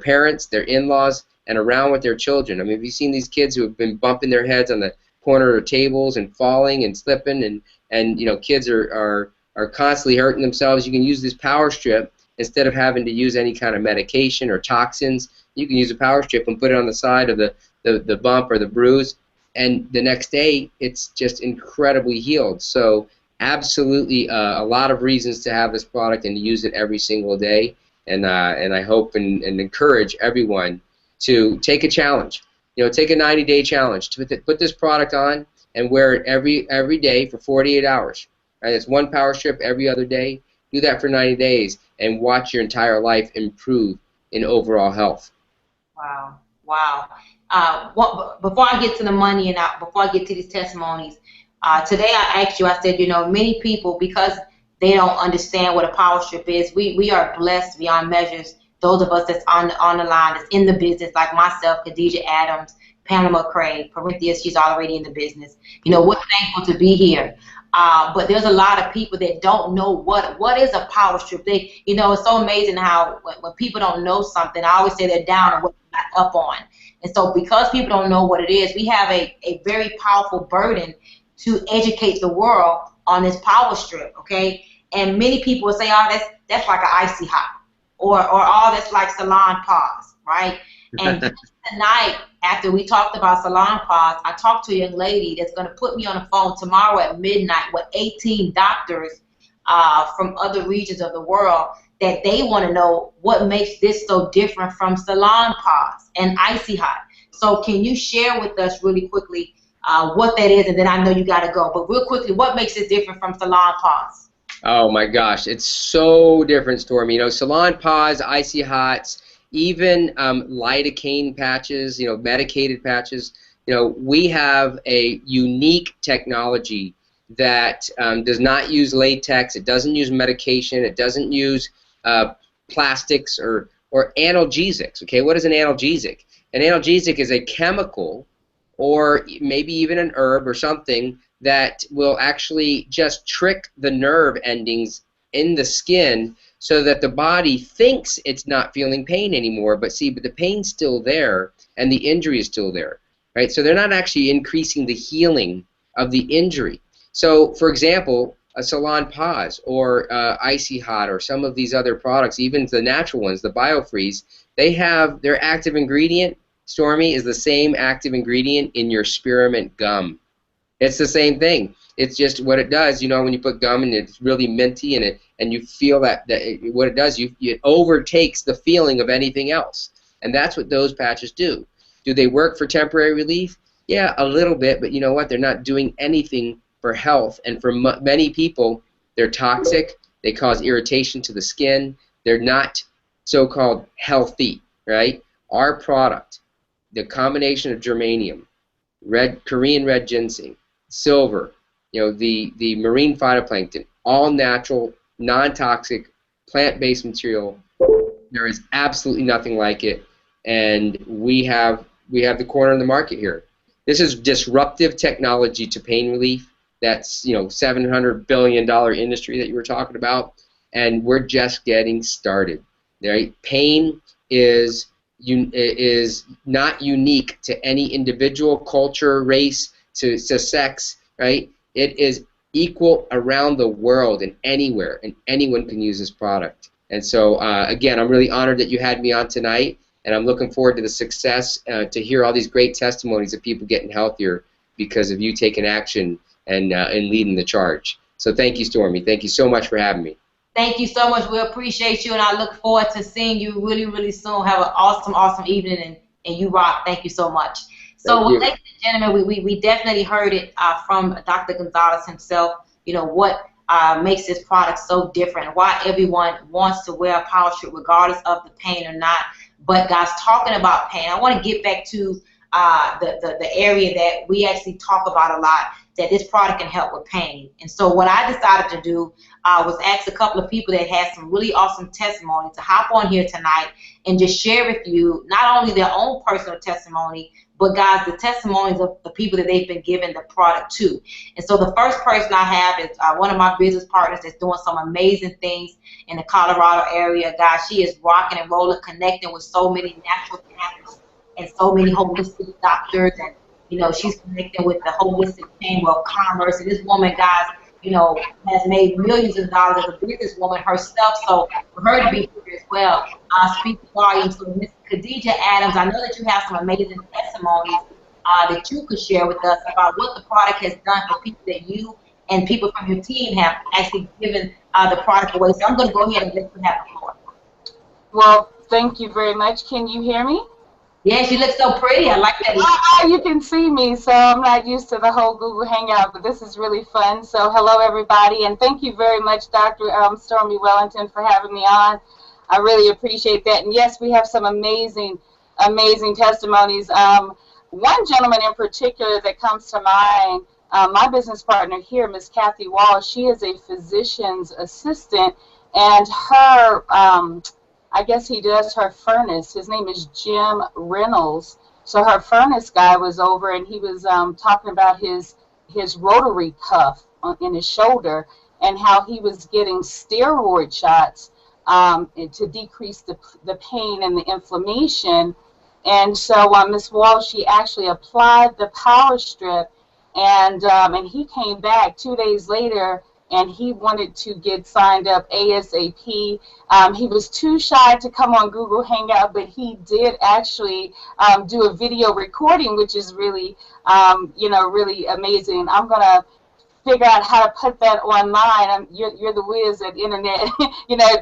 parents, their in-laws, and around with their children. I mean, have you seen these kids who have been bumping their heads on the corner of tables and falling and slipping, and kids are constantly hurting themselves? You can use this power strip instead of having to use any kind of medication or toxins. You can use a power strip and put it on the side of the bump or the bruise, and the next day it's just incredibly healed. So absolutely a lot of reasons to have this product and to use it every single day. And I hope and encourage everyone to take a challenge. Take a 90-day challenge. Put this product on and wear it every day for 48 hours. Right? It's one power strip every other day. Do that for 90 days and watch your entire life improve in overall health. Wow. Before I get to the money and before I get to these testimonies, today I asked you, I said, many people, because they don't understand what a power strip is, we are blessed beyond measures. Those of us that's on the line, that's in the business, like myself, Khadijah Adams, Pamela McCray, Corinthia, she's already in the business. We're thankful to be here. But there's a lot of people that don't know what is a power strip. It's so amazing how when people don't know something, I always say they're down and what they're not up on. And so because people don't know what it is, we have a very powerful burden to educate the world on this power strip, okay? And many people will say, oh, that's like an icy hot, or oh, that's like salon pause, right? And tonight, after we talked about salon pause, I talked to a young lady that's going to put me on the phone tomorrow at midnight with 18 doctors from other regions of the world, that they want to know what makes this so different from salon pause and icy hot. So can you share with us really quickly what that is, and then I know you got to go, but real quickly, what makes it different from salon pause? Oh my gosh, it's so different, Stormy. Salon pause, icy hots, even lidocaine patches, medicated patches. We have a unique technology that does not use latex. It doesn't use medication. It doesn't use plastics or analgesics. Okay, what is an analgesic? An analgesic is a chemical, or maybe even an herb or something, that will actually just trick the nerve endings in the skin so that the body thinks it's not feeling pain anymore, but the pain's still there and the injury is still there. right? So they're not actually increasing the healing of the injury. So, for example, a Salon Pause or Icy Hot or some of these other products, even the natural ones, the BioFreeze, they have their active ingredient, Stormy, is the same active ingredient in your spearmint gum. It's the same thing. It's just what it does. You know, when you put gum and it's really minty and you feel what it does, it overtakes the feeling of anything else. And that's what those patches do. Do they work for temporary relief? Yeah, a little bit, but you know what? They're not doing anything for health. And for many people, they're toxic. They cause irritation to the skin. They're not so-called healthy, right? Our product, the combination of germanium, Korean red ginseng, silver, you know, the marine phytoplankton, all natural, non-toxic, plant-based material. There is absolutely nothing like it, and we have the corner of the market here. This is disruptive technology to pain relief. That's, you know, $700 billion industry that you were talking about, and we're just getting started. Right? Pain is not unique to any individual, culture, race, to sex, right? It is equal around the world and anywhere, and anyone can use this product. And so, again, I'm really honored that you had me on tonight, and I'm looking forward to the success, to hear all these great testimonies of people getting healthier because of you taking action and leading the charge. So thank you, Stormy. Thank you so much for having me. Thank you so much. We appreciate you, and I look forward to seeing you really, really soon. Have an awesome, awesome evening, and you rock. Thank you so much. So, ladies and gentlemen, we definitely heard it from Dr. Gonzalez himself, you know, what makes this product so different, why everyone wants to wear a power strip regardless of the pain or not. But, guys, talking about pain, I want to get back to the area that we actually talk about a lot, that this product can help with pain. And so what I decided to do was ask a couple of people that had some really awesome testimony to hop on here tonight and just share with you not only their own personal testimony, but guys, the testimonies of the people that they've been given the product to. And so the first person I have is one of my business partners that's doing some amazing things in the Colorado area. Guys, she is rocking and rolling, connecting with so many naturopaths and so many holistic doctors, and you know, she's connecting with the holistic chamber of commerce. And this woman, guys, you know, has made millions of dollars as a businesswoman herself. So for her to be here as well, speaks volumes. So Ms. Khadija Adams, I know that you have some amazing testimonies that you could share with us about what the product has done for people that you and people from your team have actually given the product away. So I'm going to go ahead and let you have the floor. Well, thank you very much. Can you hear me? Yes, you look so pretty. I like that. You can see me, so I'm not used to the whole Google Hangout, but this is really fun. So hello, everybody, and thank you very much, Dr. Stormy Wellington, for having me on. I really appreciate that. And yes, we have some amazing, amazing testimonies. One gentleman in particular that comes to mind, my business partner here, Miss Kathy Wall, she is a physician's assistant, and her I guess he does her furnace. His name is Jim Reynolds. So her furnace guy was over, and he was talking about his rotary cuff in his shoulder and how he was getting steroid shots to decrease the pain and the inflammation. And so Ms. Wall, she actually applied the power strip, and he came back 2 days later, and he wanted to get signed up ASAP. He was too shy to come on Google Hangout, but he did actually do a video recording, which is really, really amazing. I'm going to figure out how to put that online. You're the whiz at internet,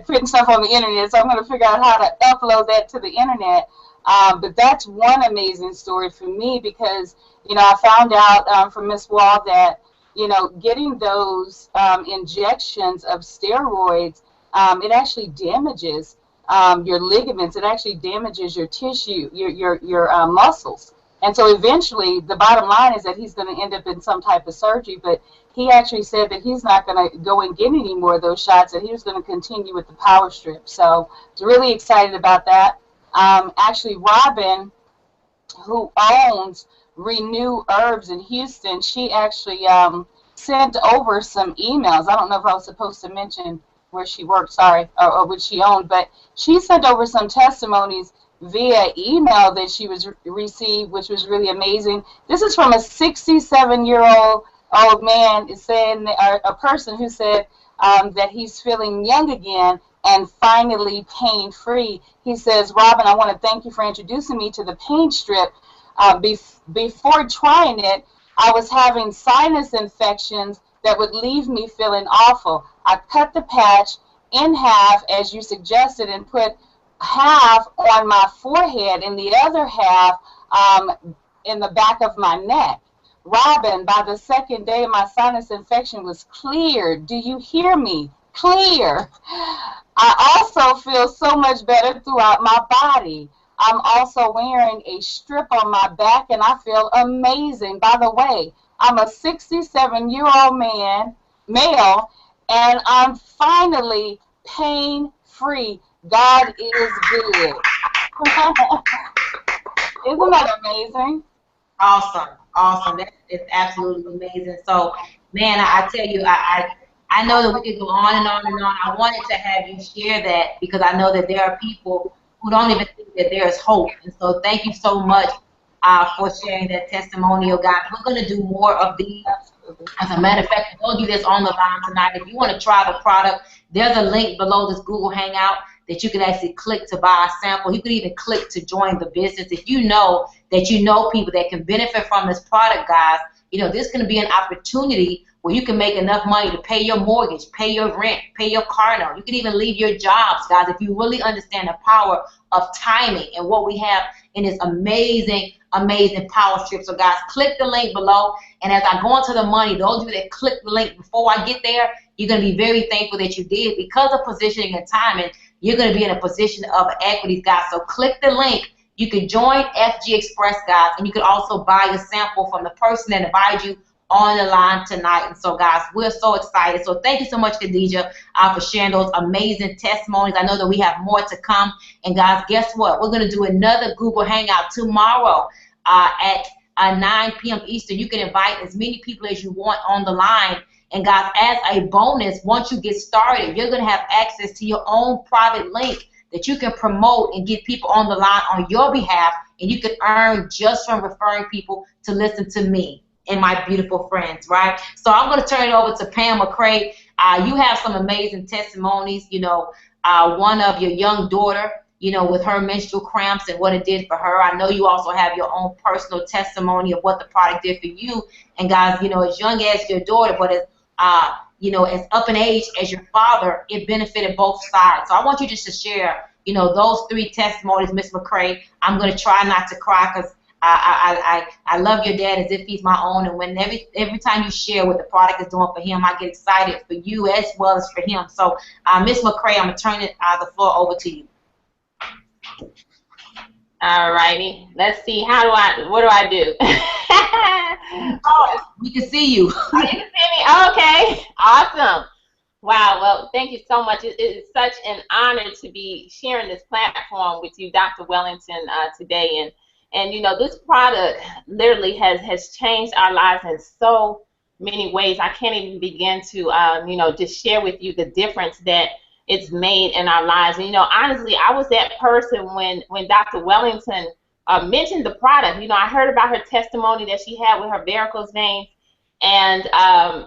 putting stuff on the internet, so I'm going to figure out how to upload that to the internet. But that's one amazing story for me because, I found out from Ms. Wall that, getting those injections of steroids, it actually damages your ligaments. It actually damages your tissue, your muscles. And so eventually, the bottom line is that he's going to end up in some type of surgery. But he actually said that he's not going to go and get any more of those shots, and he was going to continue with the power strip. So I was really excited about that. Actually, Robin, who owns Renew Herbs in Houston, she actually sent over some emails. I don't know if I was supposed to mention where she worked, sorry, or what she owned, but she sent over some testimonies via email that she was received, which was really amazing. This is from a 67-year-old man saying, a person who said that he's feeling young again and finally pain-free. He says, Robin, I want to thank you for introducing me to the pain strip. Before trying it, I was having sinus infections that would leave me feeling awful. I cut the patch in half, as you suggested, and put half on my forehead and the other half in the back of my neck. Robin, by the second day, my sinus infection was cleared. Do you hear me? Clear. I also feel so much better throughout my body. I'm also wearing a strip on my back, and I feel amazing. By the way, I'm a 67-year-old male, and I'm finally pain-free. God is good. Isn't that amazing? Awesome, awesome. That is absolutely amazing. So, man, I tell you, I know that we could go on and on and on. I wanted to have you share that because I know that there are people who don't even think that there is hope. And so thank you so much for sharing that testimonial, guys. We're going to do more of these. As a matter of fact, we'll do this on the line tonight. If you want to try the product, there's a link below this Google Hangout that you can actually click to buy a sample. You could even click to join the business. If you know that you know people that can benefit from this product, guys, you know, this is going to be an opportunity where you can make enough money to pay your mortgage, pay your rent, pay your car note. You can even leave your jobs, guys, if you really understand the power of timing and what we have in this amazing, amazing power strip. So, guys, click the link below. And as I go into the money, those of you that click the link before I get there, you're going to be very thankful that you did. Because of positioning and timing, you're going to be in a position of equities, guys. So click the link. You can join FG Express, guys, and you can also buy a sample from the person that invited you on the line tonight. And so, guys, we're so excited. So thank you so much, Khadija, for sharing those amazing testimonies. I know that we have more to come. And, guys, guess what? We're going to do another Google Hangout tomorrow at 9 p.m. Eastern. You can invite as many people as you want on the line. And, guys, as a bonus, once you get started, you're going to have access to your own private link that you can promote and get people on the line on your behalf. And you can earn just from referring people to listen to me and my beautiful friends, right? So I'm going to turn it over to Pam McCray. You have some amazing testimonies, you know, one of your young daughter, you know, with her menstrual cramps and what it did for her. I know you also have your own personal testimony of what the product did for you. And, guys, you know, as young as your daughter, but as, you know, as up in age as your father, it benefited both sides. So I want you just to share, you know, those 3 testimonies, Miss McCray. I'm going to try not to cry because I love your dad as if he's my own, and when every time you share what the product is doing for him, I get excited for you as well as for him. So, Miss McCray, I'm gonna turn the floor over to you. All righty. Let's see. What do I do? Oh, we can see you. Oh, you can see me? Okay. Awesome. Wow. Well, thank you so much. It is such an honor to be sharing this platform with you, Dr. Wellington, today. And you know, this product literally has changed our lives in so many ways. I can't even begin to, you know, just share with you the difference that it's made in our lives. And, you know, honestly, I was that person when Dr. Wellington mentioned the product. You know, I heard about her testimony that she had with her varicose veins. And,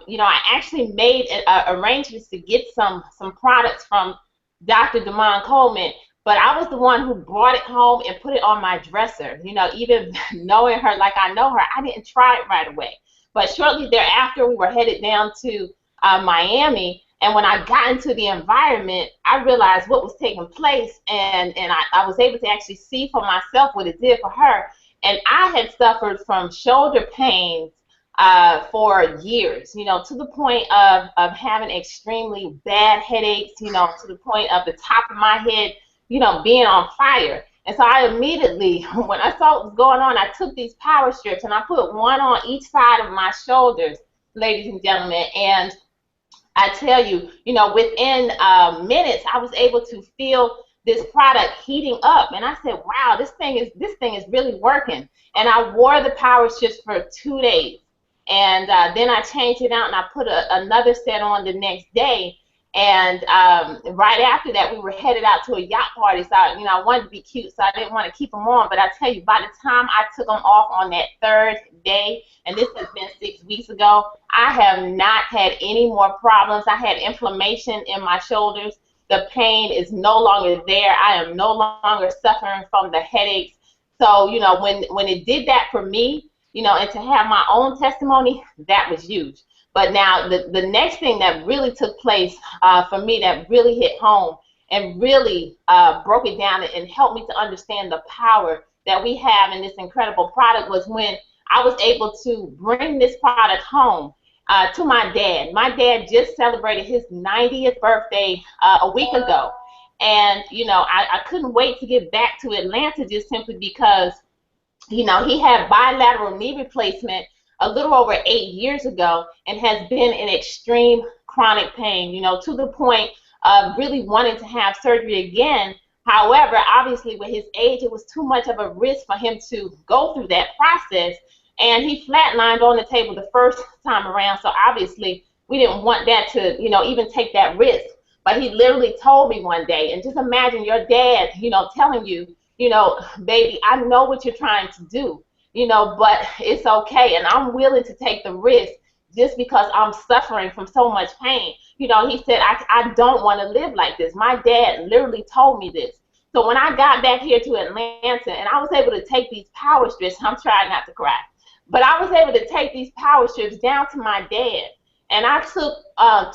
you know, I actually made arrangements to get some products from Dr. Damon Coleman. But I was the one who brought it home and put it on my dresser. You know, even knowing her like I know her, I didn't try it right away. But shortly thereafter, we were headed down to Miami. And when I got into the environment, I realized what was taking place. And I was able to actually see for myself what it did for her. And I had suffered from shoulder pains for years, you know, to the point of having extremely bad headaches, you know, to the point of the top of my head, you know, being on fire. And so I immediately, when I saw what was going on, I took these power strips and I put one on each side of my shoulders, ladies and gentlemen. And I tell you, you know, within minutes, I was able to feel this product heating up. And I said, wow, this thing is really working. And I wore the power strips for 2 days. And then I changed it out and I put another set on the next day. And right after that, we were headed out to a yacht party. So, I wanted to be cute, so I didn't want to keep them on. But I tell you, by the time I took them off on that third day, and this has been 6 weeks ago, I have not had any more problems. I had inflammation in my shoulders. The pain is no longer there. I am no longer suffering from the headaches. So, when it did that for me, and to have my own testimony, that was huge. But now the next thing that really took place for me, that really hit home and really broke it down and helped me to understand the power that we have in this incredible product, was when I was able to bring this product home to my dad. My dad just celebrated his 90th birthday a week ago. And, I couldn't wait to get back to Atlanta, just simply because, he had bilateral knee replacement a little over 8 years ago, and has been in extreme chronic pain, to the point of really wanting to have surgery again. However, obviously with his age, it was too much of a risk for him to go through that process, and he flatlined on the table the first time around. So obviously we didn't want that to, even take that risk. But he literally told me one day, and just imagine your dad, telling you, baby, I know what you're trying to do, but it's okay, and I'm willing to take the risk just because I'm suffering from so much pain. He said, I don't want to live like this. My dad literally told me this. So when I got back here to Atlanta, and I was able to take these power strips, I'm trying not to cry, but I was able to take these power strips down to my dad, and I took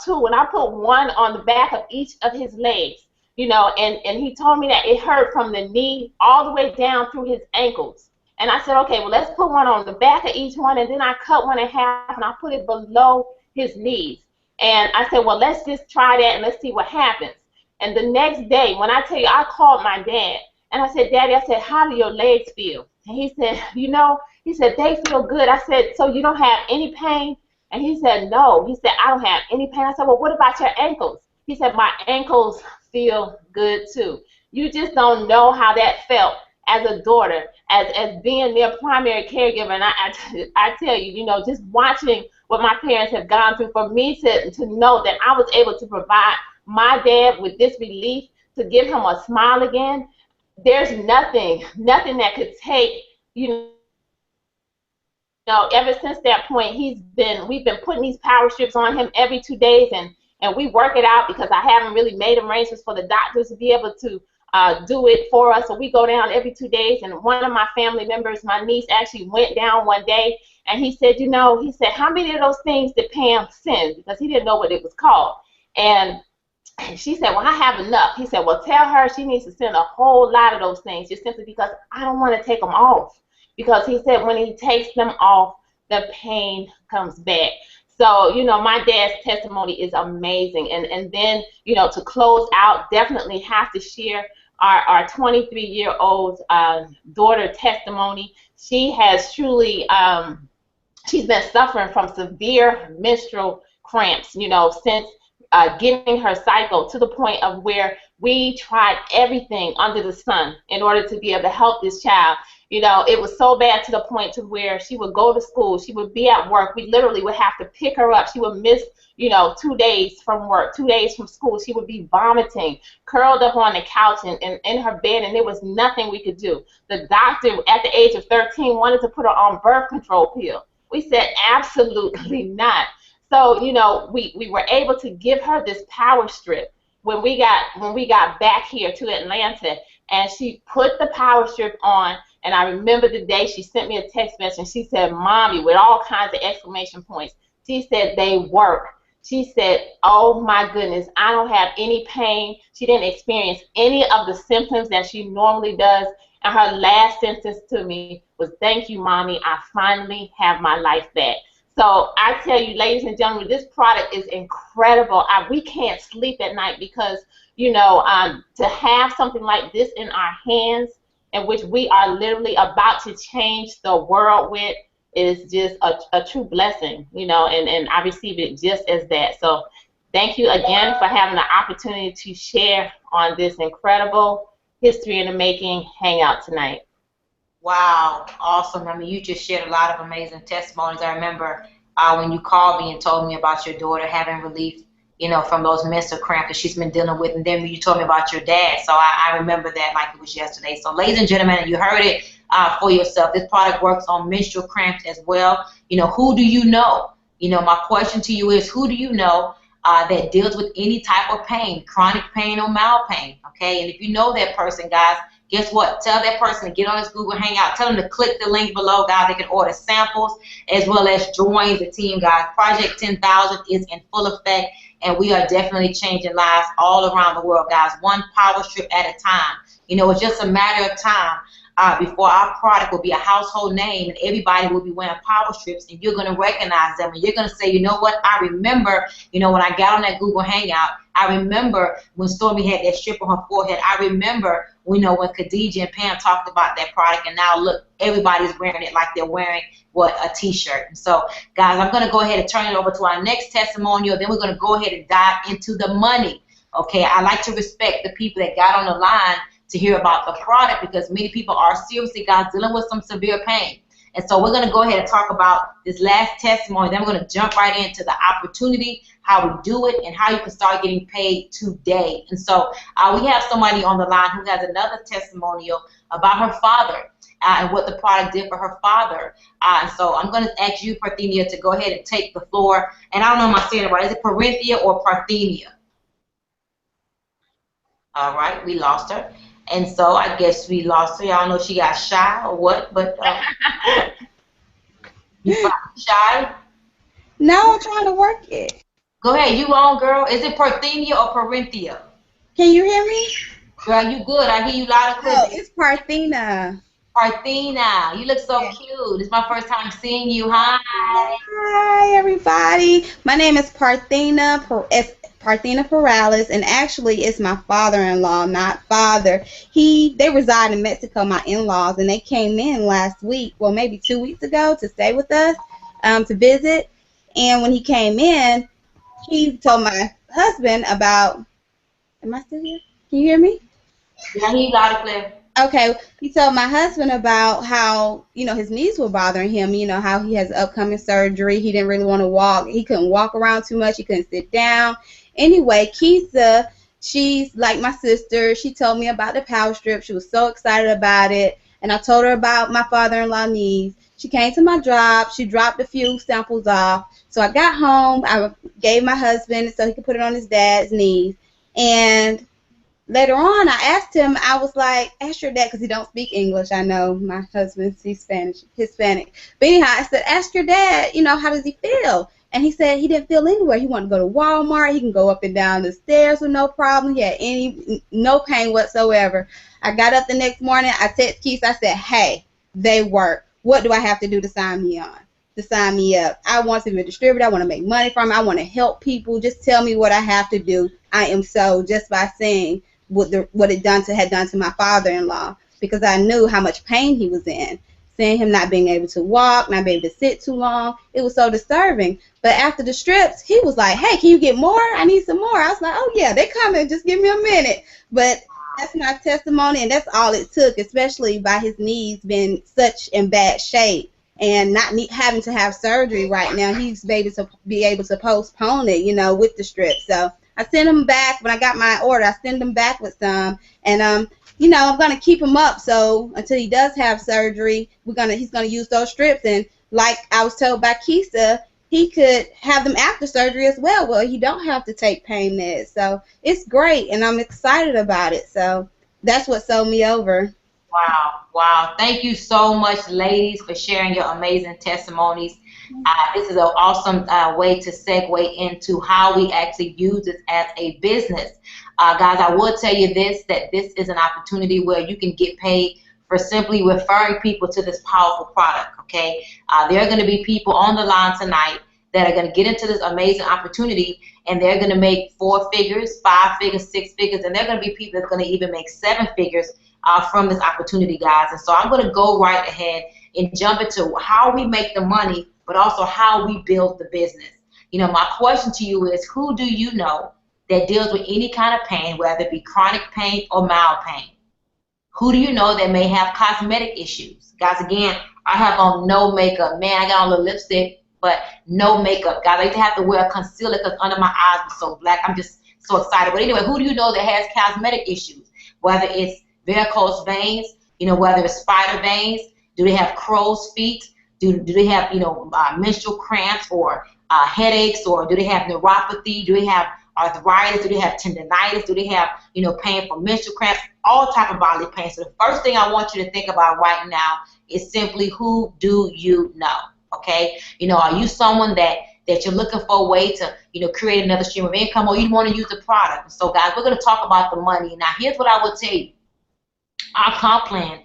two, and I put one on the back of each of his legs, and he told me that it hurt from the knee all the way down through his ankles. And I said, okay, well, let's put one on the back of each one, and then I cut one in half, and I put it below his knees. And I said, well, let's just try that, and let's see what happens. And the next day, when I tell you, I called my dad, and I said, Daddy, I said, how do your legs feel? And he said, he said, they feel good. I said, so you don't have any pain? And he said, no. He said, I don't have any pain. I said, well, what about your ankles? He said, my ankles feel good too. You just don't know how that felt as a daughter, as being their primary caregiver. And I tell you, just watching what my parents have gone through, for me to know that I was able to provide my dad with this relief, to give him a smile again, there's nothing that could take, ever since that point, we've been putting these power strips on him every 2 days, and we work it out because I haven't really made arrangements for the doctors to be able to do it for us. So we go down every 2 days, and one of my family members, my niece, actually went down one day, and he said, he said, how many of those things did Pam send? Because he didn't know what it was called. And she said, well, I have enough. He said, well, tell her she needs to send a whole lot of those things, just simply because I don't want to take them off. Because he said when he takes them off, the pain comes back. So, my dad's testimony is amazing. And then, to close out, definitely have to share our 23-year-old daughter testimony. She has truly, she's been suffering from severe menstrual cramps, since getting her cycle, to the point of where we tried everything under the sun in order to be able to help this child. It was so bad to the point to where she would go to school, she would be at work, we literally would have to pick her up. She would miss, 2 days from work, 2 days from school. She would be vomiting, curled up on the couch and in her bed, and there was nothing we could do. The doctor at the age of 13 wanted to put her on birth control pill. We said absolutely not. So, we were able to give her this power strip when we got back here to Atlanta, and she put the power strip on. And I remember the day she sent me a text message, and she said, Mommy, with all kinds of exclamation points. She said, they work. She said, oh my goodness, I don't have any pain. She didn't experience any of the symptoms that she normally does. And her last sentence to me was, thank you, Mommy, I finally have my life back. So I tell you, ladies and gentlemen, this product is incredible. We can't sleep at night because, to have something like this in our hands, in which we are literally about to change the world with, is just a true blessing, and I receive it just as that. So thank you again for having the opportunity to share on this incredible History in the Making Hangout tonight. Wow, awesome. I mean, you just shared a lot of amazing testimonies. I remember when you called me and told me about your daughter having relief you know, from those menstrual cramps that she's been dealing with. And then you told me about your dad, so I remember that like it was yesterday. So ladies and gentlemen, you heard it for yourself. This product works on menstrual cramps as well. You know, who do you know? You know, my question to you is, who do you know that deals with any type of pain, chronic pain or mild pain, okay? And if you know that person, guys, guess what? Tell that person to get on this Google Hangout. Tell them to click the link below, guys. They can order samples as well as join the team, guys. Project 10,000 is in full effect, and we are definitely changing lives all around the world, guys, one power strip at a time. You know, it's just a matter of time before our product will be a household name and everybody will be wearing power strips, and you're going to recognize them and you're going to say, you know what, I remember, you know, when I got on that Google Hangout, I remember when Stormy had that strip on her forehead. I remember, you know, when Khadija and Pam talked about that product, and now look, everybody's wearing it like they're wearing, what, a t-shirt. And so, guys, I'm going to go ahead and turn it over to our next testimonial. Then we're going to go ahead and dive into the money. Okay, I like to respect the people that got on the line to hear about the product, because many people are seriously, guys, dealing with some severe pain. And so we're going to go ahead and talk about this last testimony. Then we're going to jump right into the opportunity, how we do it, and how you can start getting paid today. And so we have somebody on the line who has another testimonial about her father and what the product did for her father. And so I'm going to ask you, Parthenia, to go ahead and take the floor. And I don't know if I'm saying it right. Is it Parenthia or Parthenia? All right, we lost her. And so I guess we lost her. Y'all know she got shy or what, but you shy? No, I'm trying to work it. Go ahead, you on, girl. Is it Parthenia or Parenthia? Can you hear me? Girl, you good. I hear you loud and clear. No, it's Parthena. Parthena, you look so cute. It's my first time seeing you. Hi. Hi, everybody. My name is Parthena. Parthena Perales, and actually it's my father-in-law, not father. They reside in Mexico, my in-laws, and they came in last week, well, maybe 2 weeks ago, to stay with us, to visit. And when he came in, he told my husband about, am I still here? Can you hear me? Yeah, he loud and clear. Okay, he told my husband about how, you know, his knees were bothering him, you know, how he has upcoming surgery. He didn't really want to walk. He couldn't walk around too much. He couldn't sit down. Anyway, Keisha, she's like my sister. She told me about the power strip. She was so excited about it. And I told her about my father-in-law knees. She came to my job. She dropped a few samples off. So I got home. I gave my husband so he could put it on his dad's knees. And later on, I asked him, I was like, ask your dad, because he don't speak English. I know my husband's Hispanic. But anyhow, I said, ask your dad, you know, how does he feel? And he said he didn't feel anywhere. He wanted to go to Walmart. He can go up and down the stairs with no problem. He had no pain whatsoever. I got up the next morning. I texted Keith. I said, hey, they work. What do I have to do to sign me on? To sign me up? I want to be a distributor. I want to make money from it. I want to help people. Just tell me what I have to do. I am so, just by saying what it had done to my father-in-law, because I knew how much pain he was in. Seeing him not being able to walk, not being able to sit too long, it was so disturbing. But after the strips, he was like, hey, can you get more? I need some more. I was like, oh, yeah, they're coming. Just give me a minute. But that's my testimony, and that's all it took, especially by his knees being such in bad shape and not having to have surgery right now. He's be able to postpone it, you know, with the strips. So I sent him back. When I got my order, I sent him back with some. And, you know, I'm going to keep him up, so until he does have surgery, he's going to use those strips. And like I was told by Keisha, he could have them after surgery as well. Well, he don't have to take pain meds. So it's great, and I'm excited about it. So that's what sold me over. Wow, wow. Thank you so much, ladies, for sharing your amazing testimonies. This is an awesome way to segue into how we actually use this as a business. Guys, I will tell you that this is an opportunity where you can get paid for simply referring people to this powerful product, okay? There are going to be people on the line tonight that are going to get into this amazing opportunity, and they're going to make 4 figures, 5 figures, 6 figures, and there are going to be people that's going to even make 7 figures from this opportunity, guys. And so I'm going to go right ahead and jump into how we make the money, but also how we build the business. You know, my question to you is, who do you know that deals with any kind of pain, whether it be chronic pain or mild pain? Who do you know that may have cosmetic issues? Guys, again, I have on no makeup. Man, I got on a little lipstick, but no makeup. Guys, I used to have to wear a concealer because under my eyes was so black. I'm just so excited. But anyway, who do you know that has cosmetic issues? Whether it's varicose veins, whether it's spider veins, do they have crow's feet? Do they have, menstrual cramps or headaches, or do they have neuropathy? Do they have arthritis? Do they have tendonitis? Do they have, pain from menstrual cramps? All type of bodily pain. So the first thing I want you to think about right now is simply, who do you know? Okay? Are you someone that you're looking for a way to, create another stream of income, or you want to use the product? So guys, we're going to talk about the money. Now, here's what I will tell you. Our comp plan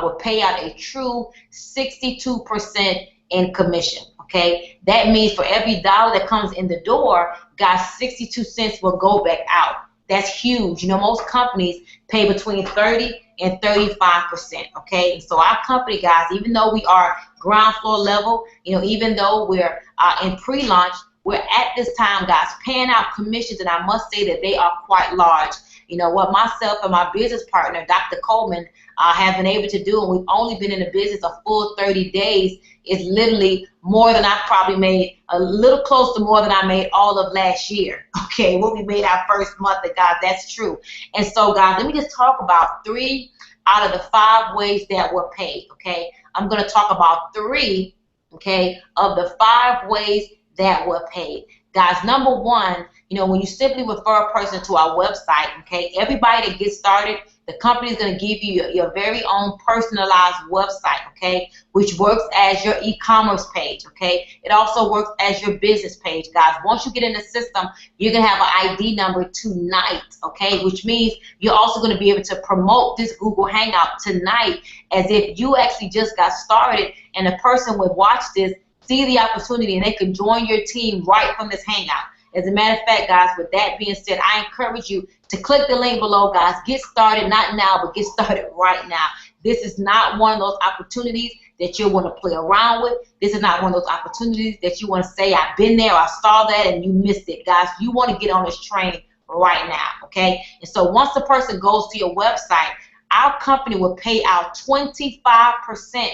will pay out a true 62% in commission. Okay, that means for every dollar that comes in the door, guys, 62 cents will go back out. That's huge. Most companies pay between 30 and 35%. Okay, and so our company, guys, even though we are ground floor level, even though we're in pre-launch, we're at this time, guys, paying out commissions, and I must say that they are quite large. What myself and my business partner, Dr. Coleman, have been able to do, and we've only been in the business a full 30 days, is literally more than I probably made, a little close to more than I made all of last year. Okay, what we made our first month, guys, that's true. And so, guys, let me just talk about 3 out of the 5 ways that we're paid. Okay, I'm going to talk about 3, okay, of the 5 ways that we're paid. Guys, number 1, when you simply refer a person to our website, okay, everybody that gets started, the company is going to give you your very own personalized website, okay, which works as your e-commerce page, okay. It also works as your business page, guys. Once you get in the system, you're going to have an ID number tonight, okay, which means you're also going to be able to promote this Google Hangout tonight as if you actually just got started, and the person would watch this, see the opportunity, and they can join your team right from this Hangout. As a matter of fact, guys, with that being said, I encourage you to click the link below, guys. Get started, not now, but get started right now. This is not one of those opportunities that you want to play around with. This is not one of those opportunities that you want to say, I've been there, I saw that, and you missed it. Guys, you want to get on this train right now, okay? And so once the person goes to your website, our company will pay out 25%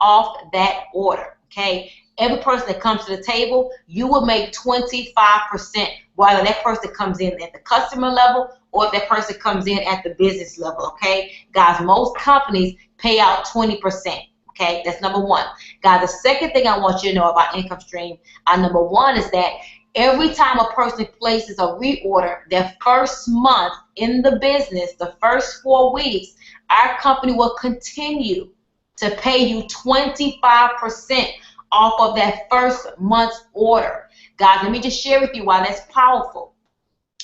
off that order, okay? Every person that comes to the table, you will make 25%, whether that person comes in at the customer level or if that person comes in at the business level, okay? Guys, most companies pay out 20%, okay? That's number 1. Guys, the second thing I want you to know about income stream, number 1 is that every time a person places a reorder, their first month in the business, the first 4 weeks, our company will continue to pay you 25% off of that first month's order. Guys, let me just share with you why that's powerful.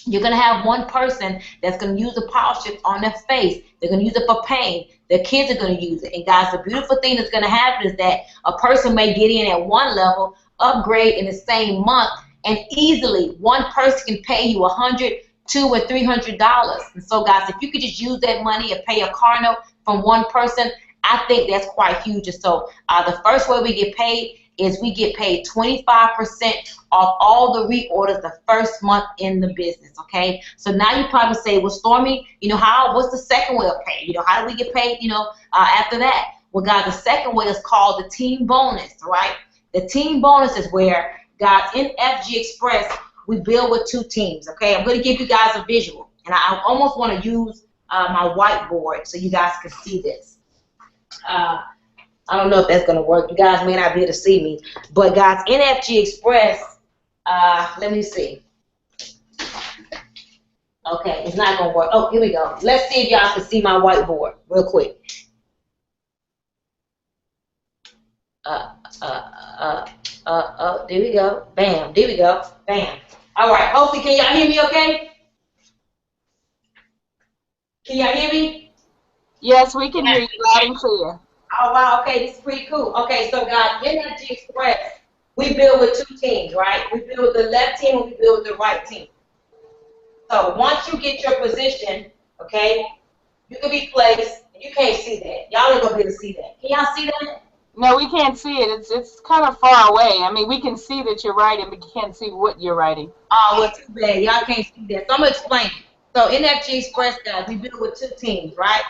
You're going to have one person that's going to use the Power Shift on their face. They're going to use it for pain. Their kids are going to use it. And guys, the beautiful thing that's going to happen is that a person may get in at one level, upgrade in the same month, and easily one person can pay you $100, $200, or $300. And so, guys, if you could just use that money and pay a car note from one person, I think that's quite huge. And so the first way we get paid is we get paid 25% off all the reorders the first month in the business, okay? So now you probably say, well, Stormy, what's the second way of pay? How do we get paid, after that? Well, guys, the second way is called the team bonus, right? The team bonus is where, guys, in FG Express, we build with 2 teams, okay? I'm going to give you guys a visual, and I almost want to use my whiteboard so you guys can see this. I don't know if that's going to work. You guys may not be able to see me. But, guys, in FG Express, let me see. Okay, it's not going to work. Oh, here we go. Let's see if y'all can see my whiteboard real quick. There we go. Bam. There we go. Bam. All right. Hopefully, can y'all hear me okay? Can y'all hear me? Yes, we can hear you loud and clear. Oh, wow. Okay, this is pretty cool. Okay, so, guys, in FG Express, we build with 2 teams, right? We build with the left team and we build with the right team. So once you get your position, okay, you can be placed. You can't see that. Y'all ain't going to be able to see that. Can y'all see that? No, we can't see it. It's kind of far away. I mean, we can see that you're writing, but you can't see what you're writing. Oh, well, too bad. Y'all can't see that. So I'm going to explain. So in FG Express, guys, we build with 2 teams, right?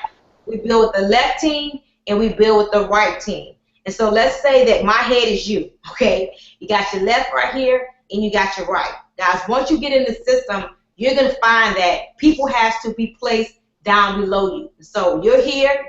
We build with the left team and we build with the right team. And so let's say that my head is you, okay? You got your left right here, and you got your right. Guys, once you get in the system, you're going to find that people have to be placed down below you. So you're here,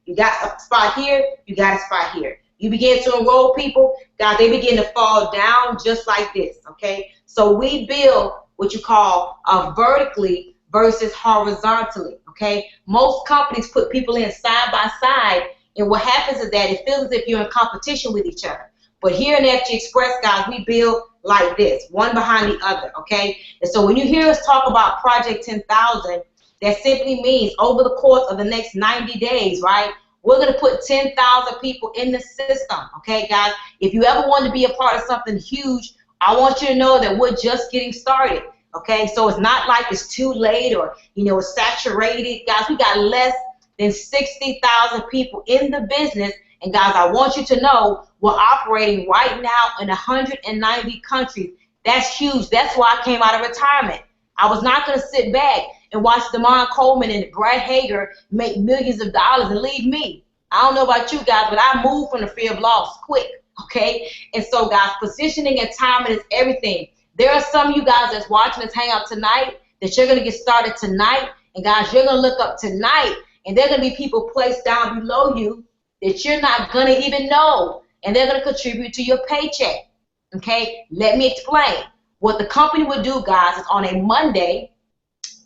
you got a spot here, you got a spot here. You begin to enroll people, guys, they begin to fall down just like this, okay? So we build what you call vertically versus horizontally, okay? Most companies put people in side by side, and what happens is that it feels as if you're in competition with each other. But here in FG Express, guys, we build like this, one behind the other, okay? And so when you hear us talk about Project 10,000, that simply means over the course of the next 90 days, right, we're going to put 10,000 people in the system, okay, guys? If you ever want to be a part of something huge, I want you to know that we're just getting started, okay? So it's not like it's too late or, you know, it's saturated. Guys, we got less than 60,000 people in the business. And, guys, I want you to know we're operating right now in 190 countries. That's huge. That's why I came out of retirement. I was not going to sit back and watch Damon Coleman and Brad Hager make millions of dollars and leave me. I don't know about you guys, but I moved from the fear of loss quick, okay? And so, guys, positioning and timing is everything. There are some of you guys that's watching this hangout tonight that you're going to get started tonight. And, guys, you're going to look up tonight, and there are going to be people placed down below you that you're not going to even know, and they're going to contribute to your paycheck, okay? Let me explain. What the company would do, guys, is on a Monday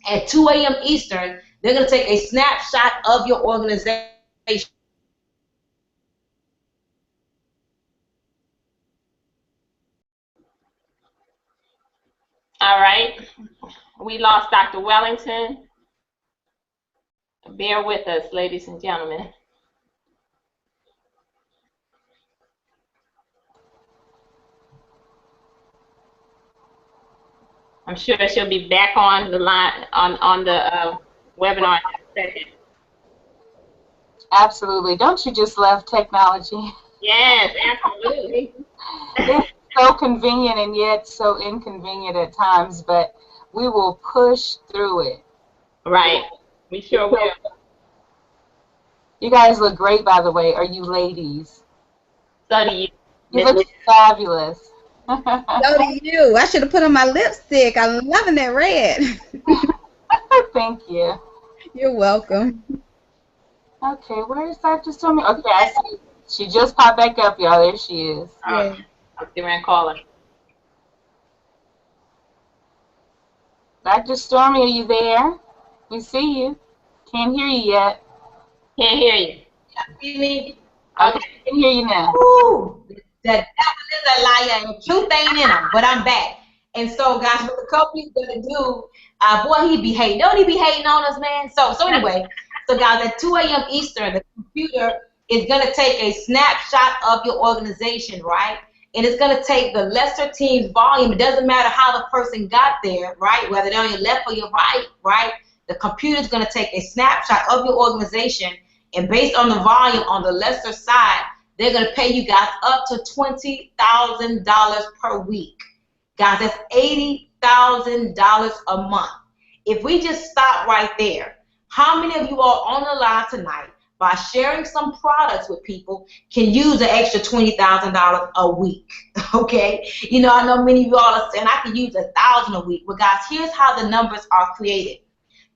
at 2 a.m. Eastern, they're going to take a snapshot of your organization. All right. We lost Dr. Wellington. Bear with us, ladies and gentlemen. I'm sure she'll be back on the line on the webinar in a second. Absolutely. Don't you just love technology? Yes, absolutely. It's so convenient and yet so inconvenient at times, but we will push through it. Right. We sure will. You guys look great, by the way. Are you ladies? So do you. You look fabulous. So do you. I should have put on my lipstick. I'm loving that red. Thank you. You're welcome. Okay, where is Dr. Stormy? Okay, I see. She just popped back up, y'all. There she is. Yeah. Let's see and call her. Dr. Stormy, are you there? We see you. Can't hear you yet. Can't hear you. See me? Okay, I can hear you now. Ooh, the devil is a liar and truth ain't in him, but I'm back. And so, guys, what the company's going to do, boy, he be hating. Don't he be hating on us, man? So anyway, so guys, at 2 a.m. Eastern, the computer is going to take a snapshot of your organization, right? And it's going to take the lesser team's volume. It doesn't matter how the person got there, right? Whether they're on your left or your right, right? The computer is going to take a snapshot of your organization, and based on the volume on the lesser side, they're going to pay you guys up to $20,000 per week. Guys, that's $80,000 a month. If we just stop right there, how many of you all on the line tonight, by sharing some products with people, can use an extra $20,000 a week? Okay? You know, I know many of you all are saying, I can use $1,000 a week. Well, guys, here's how the numbers are created.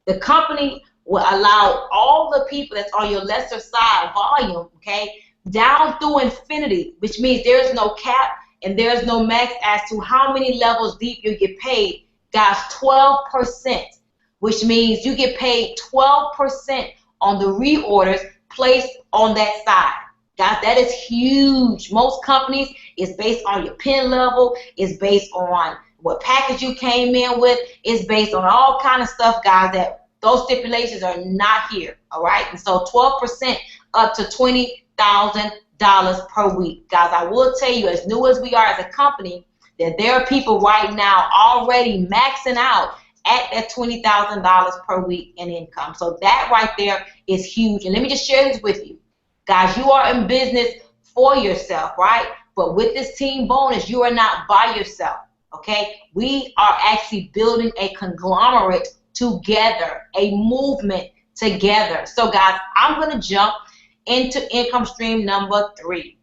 The company will allow all the people that's on your lesser side volume, okay, down through infinity, which means there's no cap and there's no max as to how many levels deep you get paid. Guys, 12%, which means you get paid 12% on the reorders placed on that side. Guys, that is huge. Most companies, it's based on your pin level, it's based on what package you came in with, it's based on all kind of stuff, guys, that those stipulations are not here, all right? And so 12% up to $20,000 per week. Guys, I will tell you, as new as we are as a company, that there are people right now already maxing out at that $20,000 per week in income. So that right there is huge. And let me just share this with you. Guys, you are in business for yourself, right? But with this team bonus, you are not by yourself, okay? We are actually building a conglomerate together, a movement together. So guys, I'm going to jump into income stream number 3.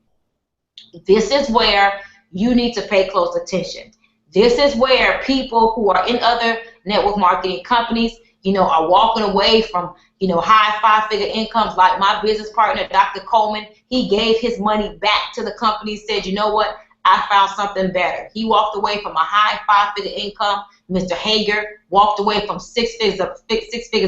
This is where you need to pay close attention. This is where people who are in other network marketing companies, are walking away from, high 5-figure incomes. Like my business partner, Dr. Coleman, he gave his money back to the company, said, you know what, I found something better. He walked away from a high 5-figure income. Mr. Hager walked away from 6 figures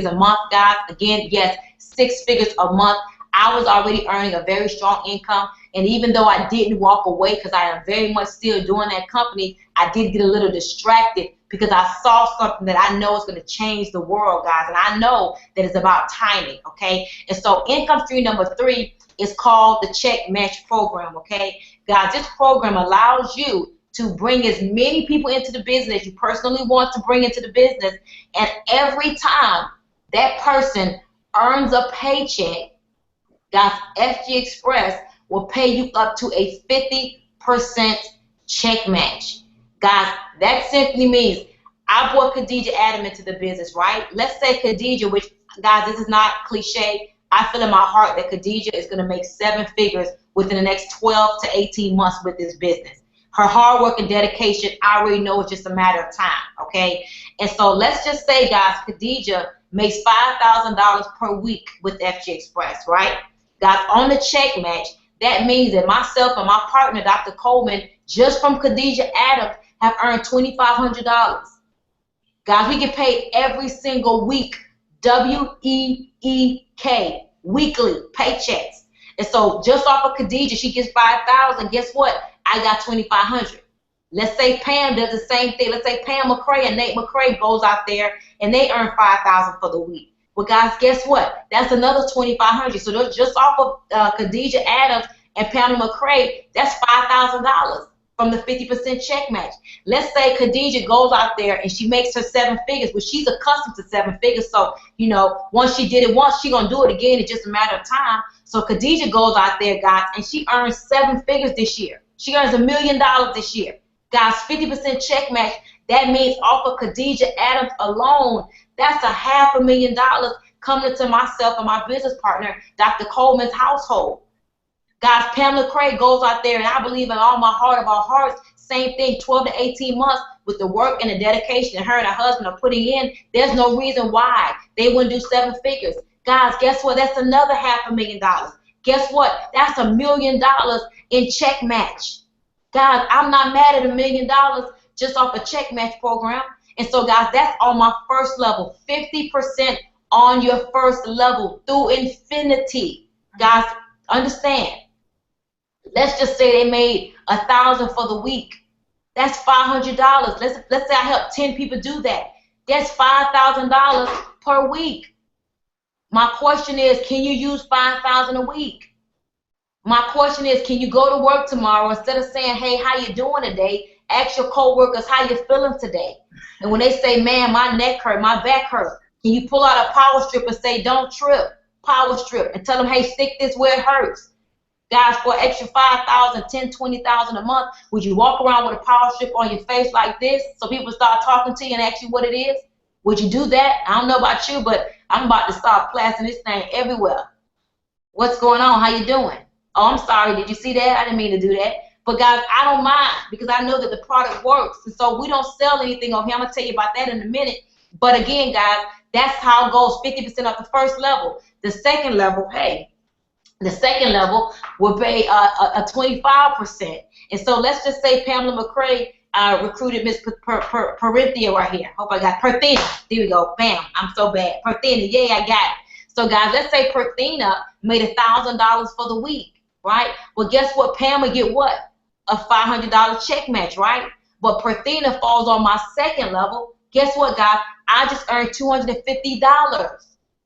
a month, guys. Again, yes, 6 figures a month. I was already earning a very strong income, and even though I didn't walk away because I am very much still doing that company, I did get a little distracted because I saw something that I know is going to change the world, guys, and I know that it's about timing, okay? And so income stream number 3 is called the Check Match Program, okay? Guys, this program allows you to bring as many people into the business you personally want to bring into the business, and every time that person earns a paycheck, guys, FG Express will pay you up to a 50% check match. Guys, that simply means I brought Khadija Adam into the business, right? Let's say Khadija, which, guys, this is not cliche. I feel in my heart that Khadija is going to make 7 figures within the next 12 to 18 months with this business. Her hard work and dedication, I already know it's just a matter of time, okay? And so let's just say, guys, Khadija makes $5,000 per week with FG Express, right? Guys, on the check match, that means that myself and my partner, Dr. Coleman, just from Khadija Adams, have earned $2,500. Guys, we get paid every single week, W-E-E-K, weekly paychecks. And so just off of Khadija, she gets $5,000. Guess what? I got $2,500. Let's say Pam does the same thing. Let's say Pam McCray and Nate McCray goes out there and they earn $5,000 for the week. Well, guys, guess what? That's another $2,500. So just off of Khadija Adams and Pamela McCray, that's $5,000 from the 50% check match. Let's say Khadija goes out there and she makes her 7 figures, but she's accustomed to 7 figures. So, once she did it once, she's going to do it again. It's just a matter of time. So Khadija goes out there, guys, and she earns 7 figures this year. She earns $1 million this year. Guys, 50% check match, that means off of Khadija Adams alone, that's $500,000 coming to myself and my business partner, Dr. Coleman's household. Guys, Pamela Craig goes out there, and I believe in all my heart of our hearts, same thing, 12 to 18 months with the work and the dedication that her and her husband are putting in, there's no reason why they wouldn't do 7 figures. Guys, guess what? That's another $500,000. Guess what? That's $1 million in check match. Guys, I'm not mad at $1 million just off a check match program. And so, guys, that's on my first level, 50% on your first level through infinity. Guys, understand. Let's just say they made $1,000 for the week. That's $500. Let's say I help 10 people do that. That's $5,000 per week. My question is, can you use $5,000 a week? My question is, can you go to work tomorrow instead of saying, hey, how you doing today? Ask your coworkers how you feeling today. And when they say, man, my neck hurt, my back hurt, can you pull out a power strip and say, don't trip, power strip, and tell them, hey, stick this where it hurts. Guys, for an extra $5,000, $10,000, $20,000 a month, would you walk around with a power strip on your face like this so people start talking to you and ask you what it is? Would you do that? I don't know about you, but I'm about to start plastering this thing everywhere. What's going on? How you doing? Oh, I'm sorry. Did you see that? I didn't mean to do that. But, guys, I don't mind because I know that the product works. And so we don't sell anything over here. I'm going to tell you about that in a minute. But, again, guys, that's how it goes, 50% off the first level. The second level, hey, the second level will pay a 25%. And so let's just say Pamela McCray recruited Miss Parinthia right here. Hope I got Parthena. There we go. Bam. I'm so bad. Parthena. Yeah, I got it. So, guys, let's say Parthena made $1,000 for the week, right? Well, guess what? Pam would get what? A $500 check match, right? But Parthena falls on my second level. Guess what, guys? I just earned $250.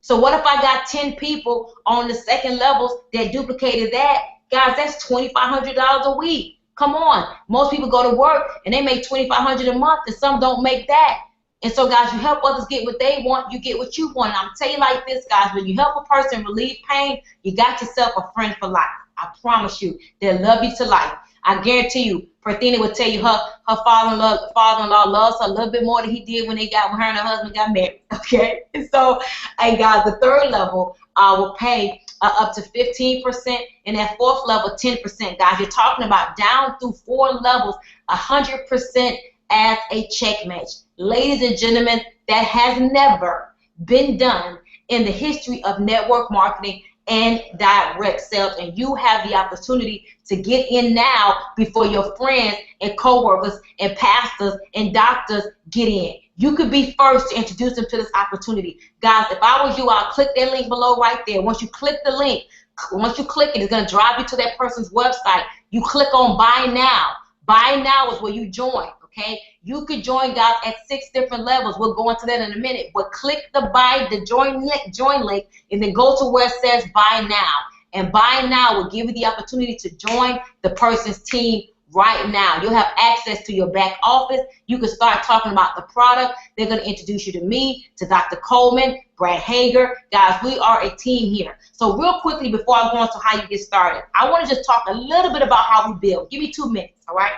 So what if I got 10 people on the second levels that duplicated that? Guys, that's $2,500 a week. Come on. Most people go to work and they make $2,500 a month, and some don't make that. And so, guys, you help others get what they want, you get what you want. And I'm telling you like this, guys, when you help a person relieve pain, you got yourself a friend for life. I promise you, they'll love you to life. I guarantee you, Parthena would tell you her father-in-law loves her a little bit more than he did when her and her husband got married. Okay, and so, and guys, the third level will pay up to 15%, and that fourth level 10%. Guys, you're talking about down through 4 levels, 100% as a check match. Ladies and gentlemen, that has never been done in the history of network marketing and direct sales, and you have the opportunity to get in now before your friends and coworkers and pastors and doctors get in. You could be first to introduce them to this opportunity. Guys, if I was you, I'll click that link below right there. Once you click the link, once you click it, it's going to drive you to that person's website. You click on Buy Now. Buy Now is where you join, okay? You could join, guys, at 6 different levels. We'll go into that in a minute. But click the join link, and then go to where it says Buy Now. And Buy Now will give you the opportunity to join the person's team right now. You'll have access to your back office. You can start talking about the product. They're going to introduce you to me, to Dr. Coleman, Brad Hager. Guys, we are a team here. So real quickly, before I go into how you get started, I want to just talk a little bit about how we build. Give me 2 minutes, all right?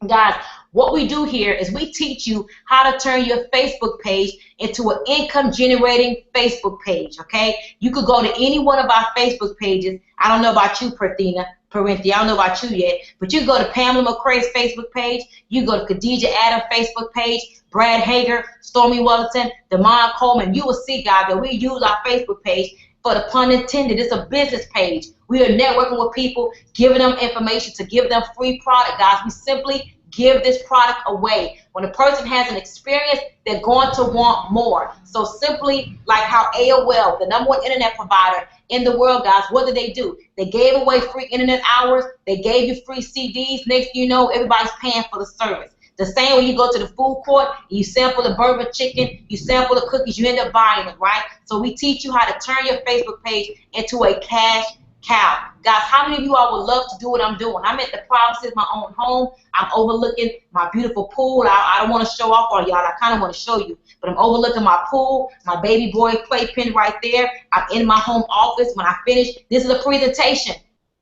Guys, what we do here is we teach you how to turn your Facebook page into an income-generating Facebook page, okay? You could go to any one of our Facebook pages. I don't know about you, Parthena, I don't know about you yet, but you go to Pamela McCray's Facebook page, you go to Khadijah Adams' Facebook page, Brad Hager, Stormy Wellington, Damon Coleman. You will see, guys, that we use our Facebook page for the pun intended. It's a business page. We are networking with people, giving them information to give them free product, guys. We simply give this product away. When a person has an experience, they're going to want more. So simply like how AOL, the #1 internet provider in the world, guys, what did they do? They gave away free internet hours. They gave you free CDs. Next thing you know, everybody's paying for the service. The same when you go to the food court, you sample the burger chicken, you sample the cookies, you end up buying it, right? So we teach you how to turn your Facebook page into a cash cow. Guys, how many of you all would love to do what I'm doing? I'm at the privacy of my own home. I'm overlooking my beautiful pool. I don't want to show off on y'all. I kind of want to show you. But I'm overlooking my pool, my baby boy playpen right there. I'm in my home office. When I finish, this is a presentation.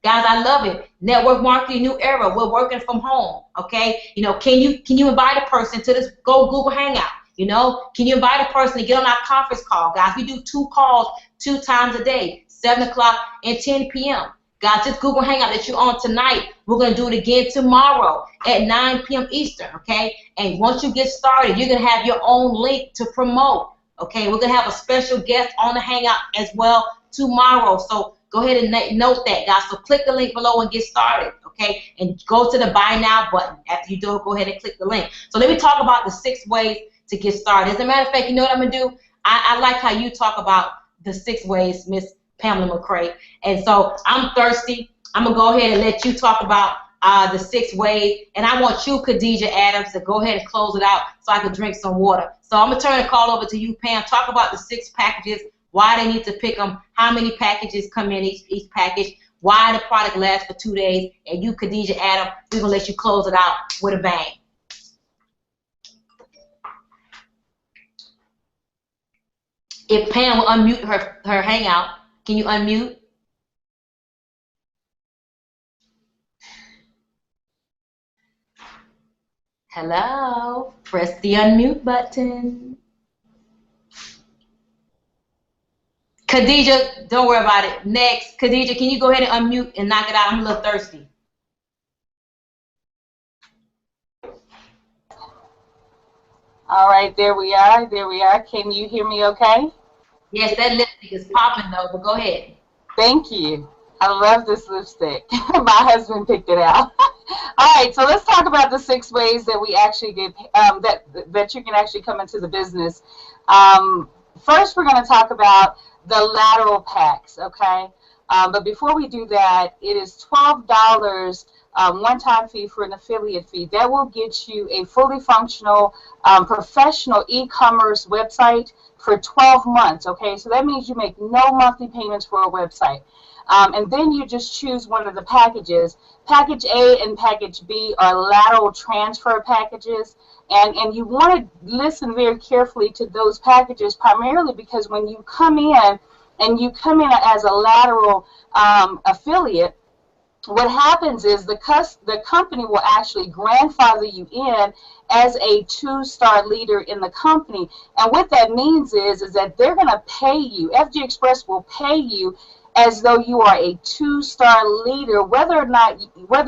Guys, I love it. Network marketing, new era. We're working from home, okay? You know, can you invite a person to this Go Google Hangout? You know, can you invite a person to get on our conference call? Guys, we do 2 calls 2 times a day, 7 o'clock and 10 p.m. Guys, this Google Hangout that you're on tonight, we're going to do it again tomorrow at 9 p.m. Eastern, okay? And once you get started, you're going to have your own link to promote, okay? We're going to have a special guest on the Hangout as well tomorrow. So go ahead and note that, guys. So click the link below and get started, okay? And go to the Buy Now button. After you do it, go ahead and click the link. So let me talk about the 6 ways to get started. As a matter of fact, you know what I'm going to do? I like how you talk about the 6 ways, Miss Pamela McCray. And so I'm thirsty. I'm going to go ahead and let you talk about the 6 ways. And I want you, Khadijah Adams, to go ahead and close it out so I can drink some water. So I'm going to turn the call over to you, Pam. Talk about the 6 packages, why they need to pick them, how many packages come in each package, why the product lasts for 2 days. And you, Khadijah Adams, we're going to let you close it out with a bang. If Pam will unmute her Hangout, can you unmute? Hello, press the unmute button. Khadijah, don't worry about it. Next, Khadijah, can you go ahead and unmute and knock it out? I'm a little thirsty. All right, there we are. There we are. Can you hear me okay? Yes, that lipstick is popping though, but go ahead. Thank you. I love this lipstick. My husband picked it out. All right, so let's talk about the 6 ways that we actually get that you can actually come into the business. First, we're going to talk about the lateral packs, okay? But before we do that, it is $12 one-time fee for an affiliate fee. That will get you a fully functional professional e-commerce website for 12 months, okay? So that means you make no monthly payments for a website. And then you just choose one of the packages. Package A and Package B are lateral transfer packages. And you want to listen very carefully to those packages, primarily because when you come in, and you come in as a lateral affiliate, what happens is the company will actually grandfather you in as a 2-star leader in the company. And what that means is that they're going to pay you. FG Express will pay you as though you are a 2-star leader, whether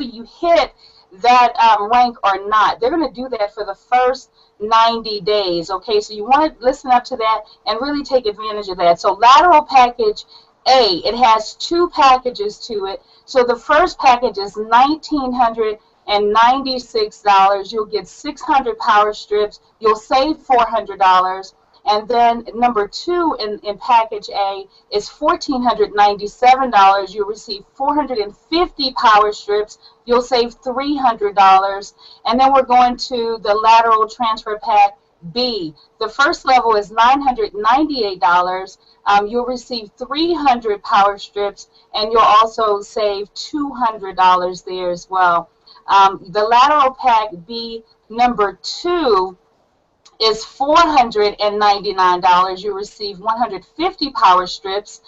you hit that rank or not. They're going to do that for the first 90 days. Okay, so you want to listen up to that and really take advantage of that. So lateral package A, it has 2 packages to it. So the first package is $1,996. You'll get 600 power strips. You'll save $400. And then number 2 in package A is $1,497. You'll receive 450 power strips. You'll save $300. And then we're going to the lateral transfer pack B. The first level is $998. You'll receive 300 power strips, and you'll also save $200 there as well. The lateral pack B number 2 is $499. You receive 150 power strips,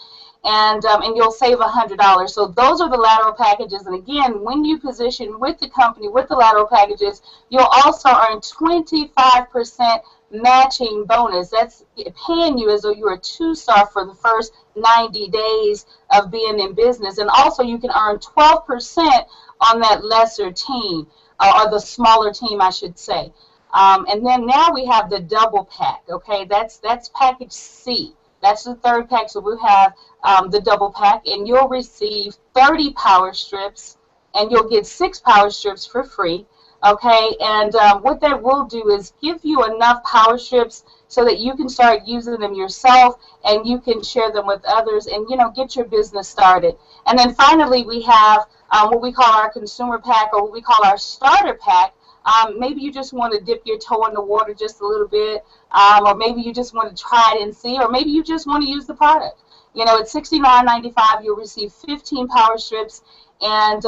and you'll save $100. So those are the lateral packages. And again, when you position with the company with the lateral packages, you'll also earn 25% matching bonus. That's paying you as though you're a 2-star for the first 90 days of being in business. And also you can earn 12% on that lesser team, or the smaller team, I should say. And then now we have the double pack. Okay, that's package C. That's the third pack. So we'll have the double pack, and you'll receive 30 power strips, and you'll get 6 power strips for free. Okay, and what that will do is give you enough power strips so that you can start using them yourself, and you can share them with others, and get your business started. And then finally, we have what we call our consumer pack, or what we call our starter pack. Maybe you just want to dip your toe in the water just a little bit, or maybe you just want to try it and see, or maybe you just want to use the product. It's $69.95. You'll receive 15 power strips, and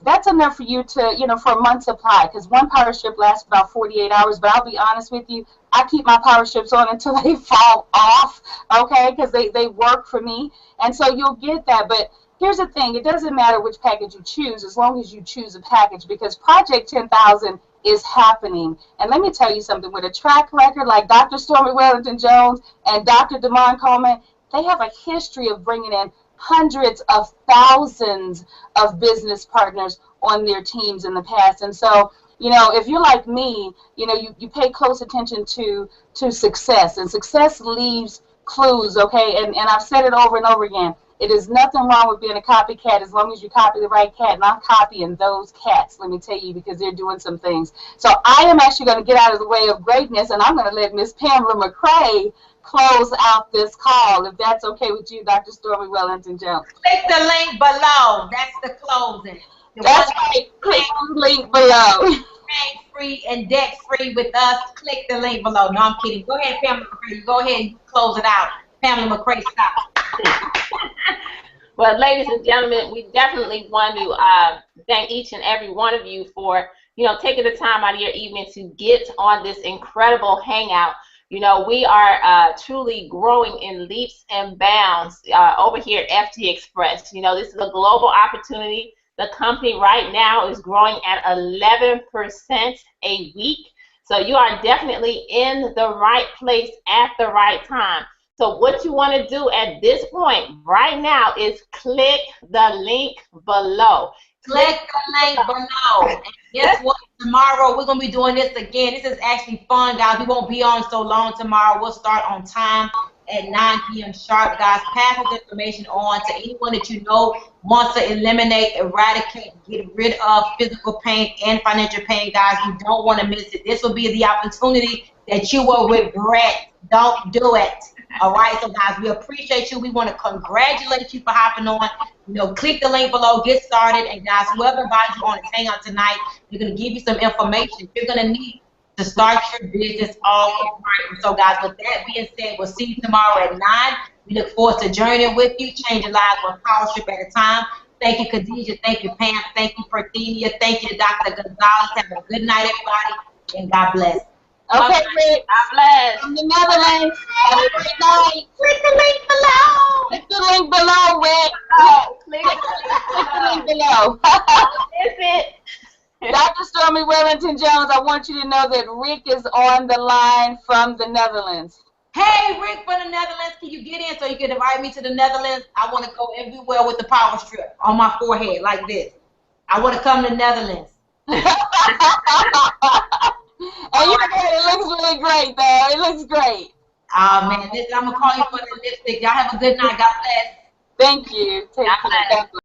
that's enough for you to, for a month's supply, because one power strip lasts about 48 hours. But I'll be honest with you, I keep my power strips on until they fall off, okay, because they work for me. And so you'll get that. But here's the thing, it doesn't matter which package you choose as long as you choose a package, because Project 10,000 is happening. And let me tell you something, with a track record like Dr. Stormy Wellington Jones and Dr. Damon Coleman, they have a history of bringing in hundreds of thousands of business partners on their teams in the past. And so, if you're like me, you pay close attention to success, and success leaves clues, okay? And I've said it over and over again. It is nothing wrong with being a copycat as long as you copy the right cat. And I'm copying those cats, let me tell you, because they're doing some things. So I am actually going to get out of the way of greatness, and I'm going to let Miss Pamela McCray close out this call, if that's okay with you, Dr. Stormy Wellington Jones. Click the link below. That's the closing. That's right. Click the link below. Free and debt free with us. Click the link below. No, I'm kidding. Go ahead, Pamela McCray. Go ahead and close it out. Pamela McCray, stop. Well, ladies and gentlemen, we definitely want to thank each and every one of you for taking the time out of your evening to get on this incredible hangout. We are truly growing in leaps and bounds over here at FG Express. This is a global opportunity. The company right now is growing at 11% a week. So you are definitely in the right place at the right time. So what you want to do at this point right now is click the link below. Click the link below. And guess what? Tomorrow we're going to be doing this again. This is actually fun, guys. We won't be on so long tomorrow. We'll start on time at 9 p.m. sharp, guys. Pass this information on to anyone that you know wants to eliminate, eradicate, get rid of physical pain and financial pain, guys. You don't want to miss it. This will be the opportunity that you will regret. Don't do it. All right, so guys, we appreciate you. We want to congratulate you for hopping on. Click the link below, get started, and guys, whoever invited you on this hangout tonight, we're going to give you some information you're going to need to start your business off right. So guys, with that being said, we'll see you tomorrow at 9. We look forward to journeying with you, changing lives one power strip at a time. Thank you, Khadijah. Thank you, Pam. Thank you, Parthenia. Thank you, Dr. Gonzalez. Have a good night, everybody, and God bless. Okay, Rick. God bless. From the Netherlands. Have a great night. Click the link below. Click the link below, Rick. Click the link below. Dr. Stormy Wellington Jones, I want you to know that Rick is on the line from the Netherlands. Hey, Rick from the Netherlands, can you get in so you can invite me to the Netherlands? I want to go everywhere with the power strip on my forehead like this. I want to come to the Netherlands. And it looks really great, though. It looks great. Man, listen, I'm going to call you for the lipstick. Y'all have a good night. God bless. Thank you. Take care. God bless.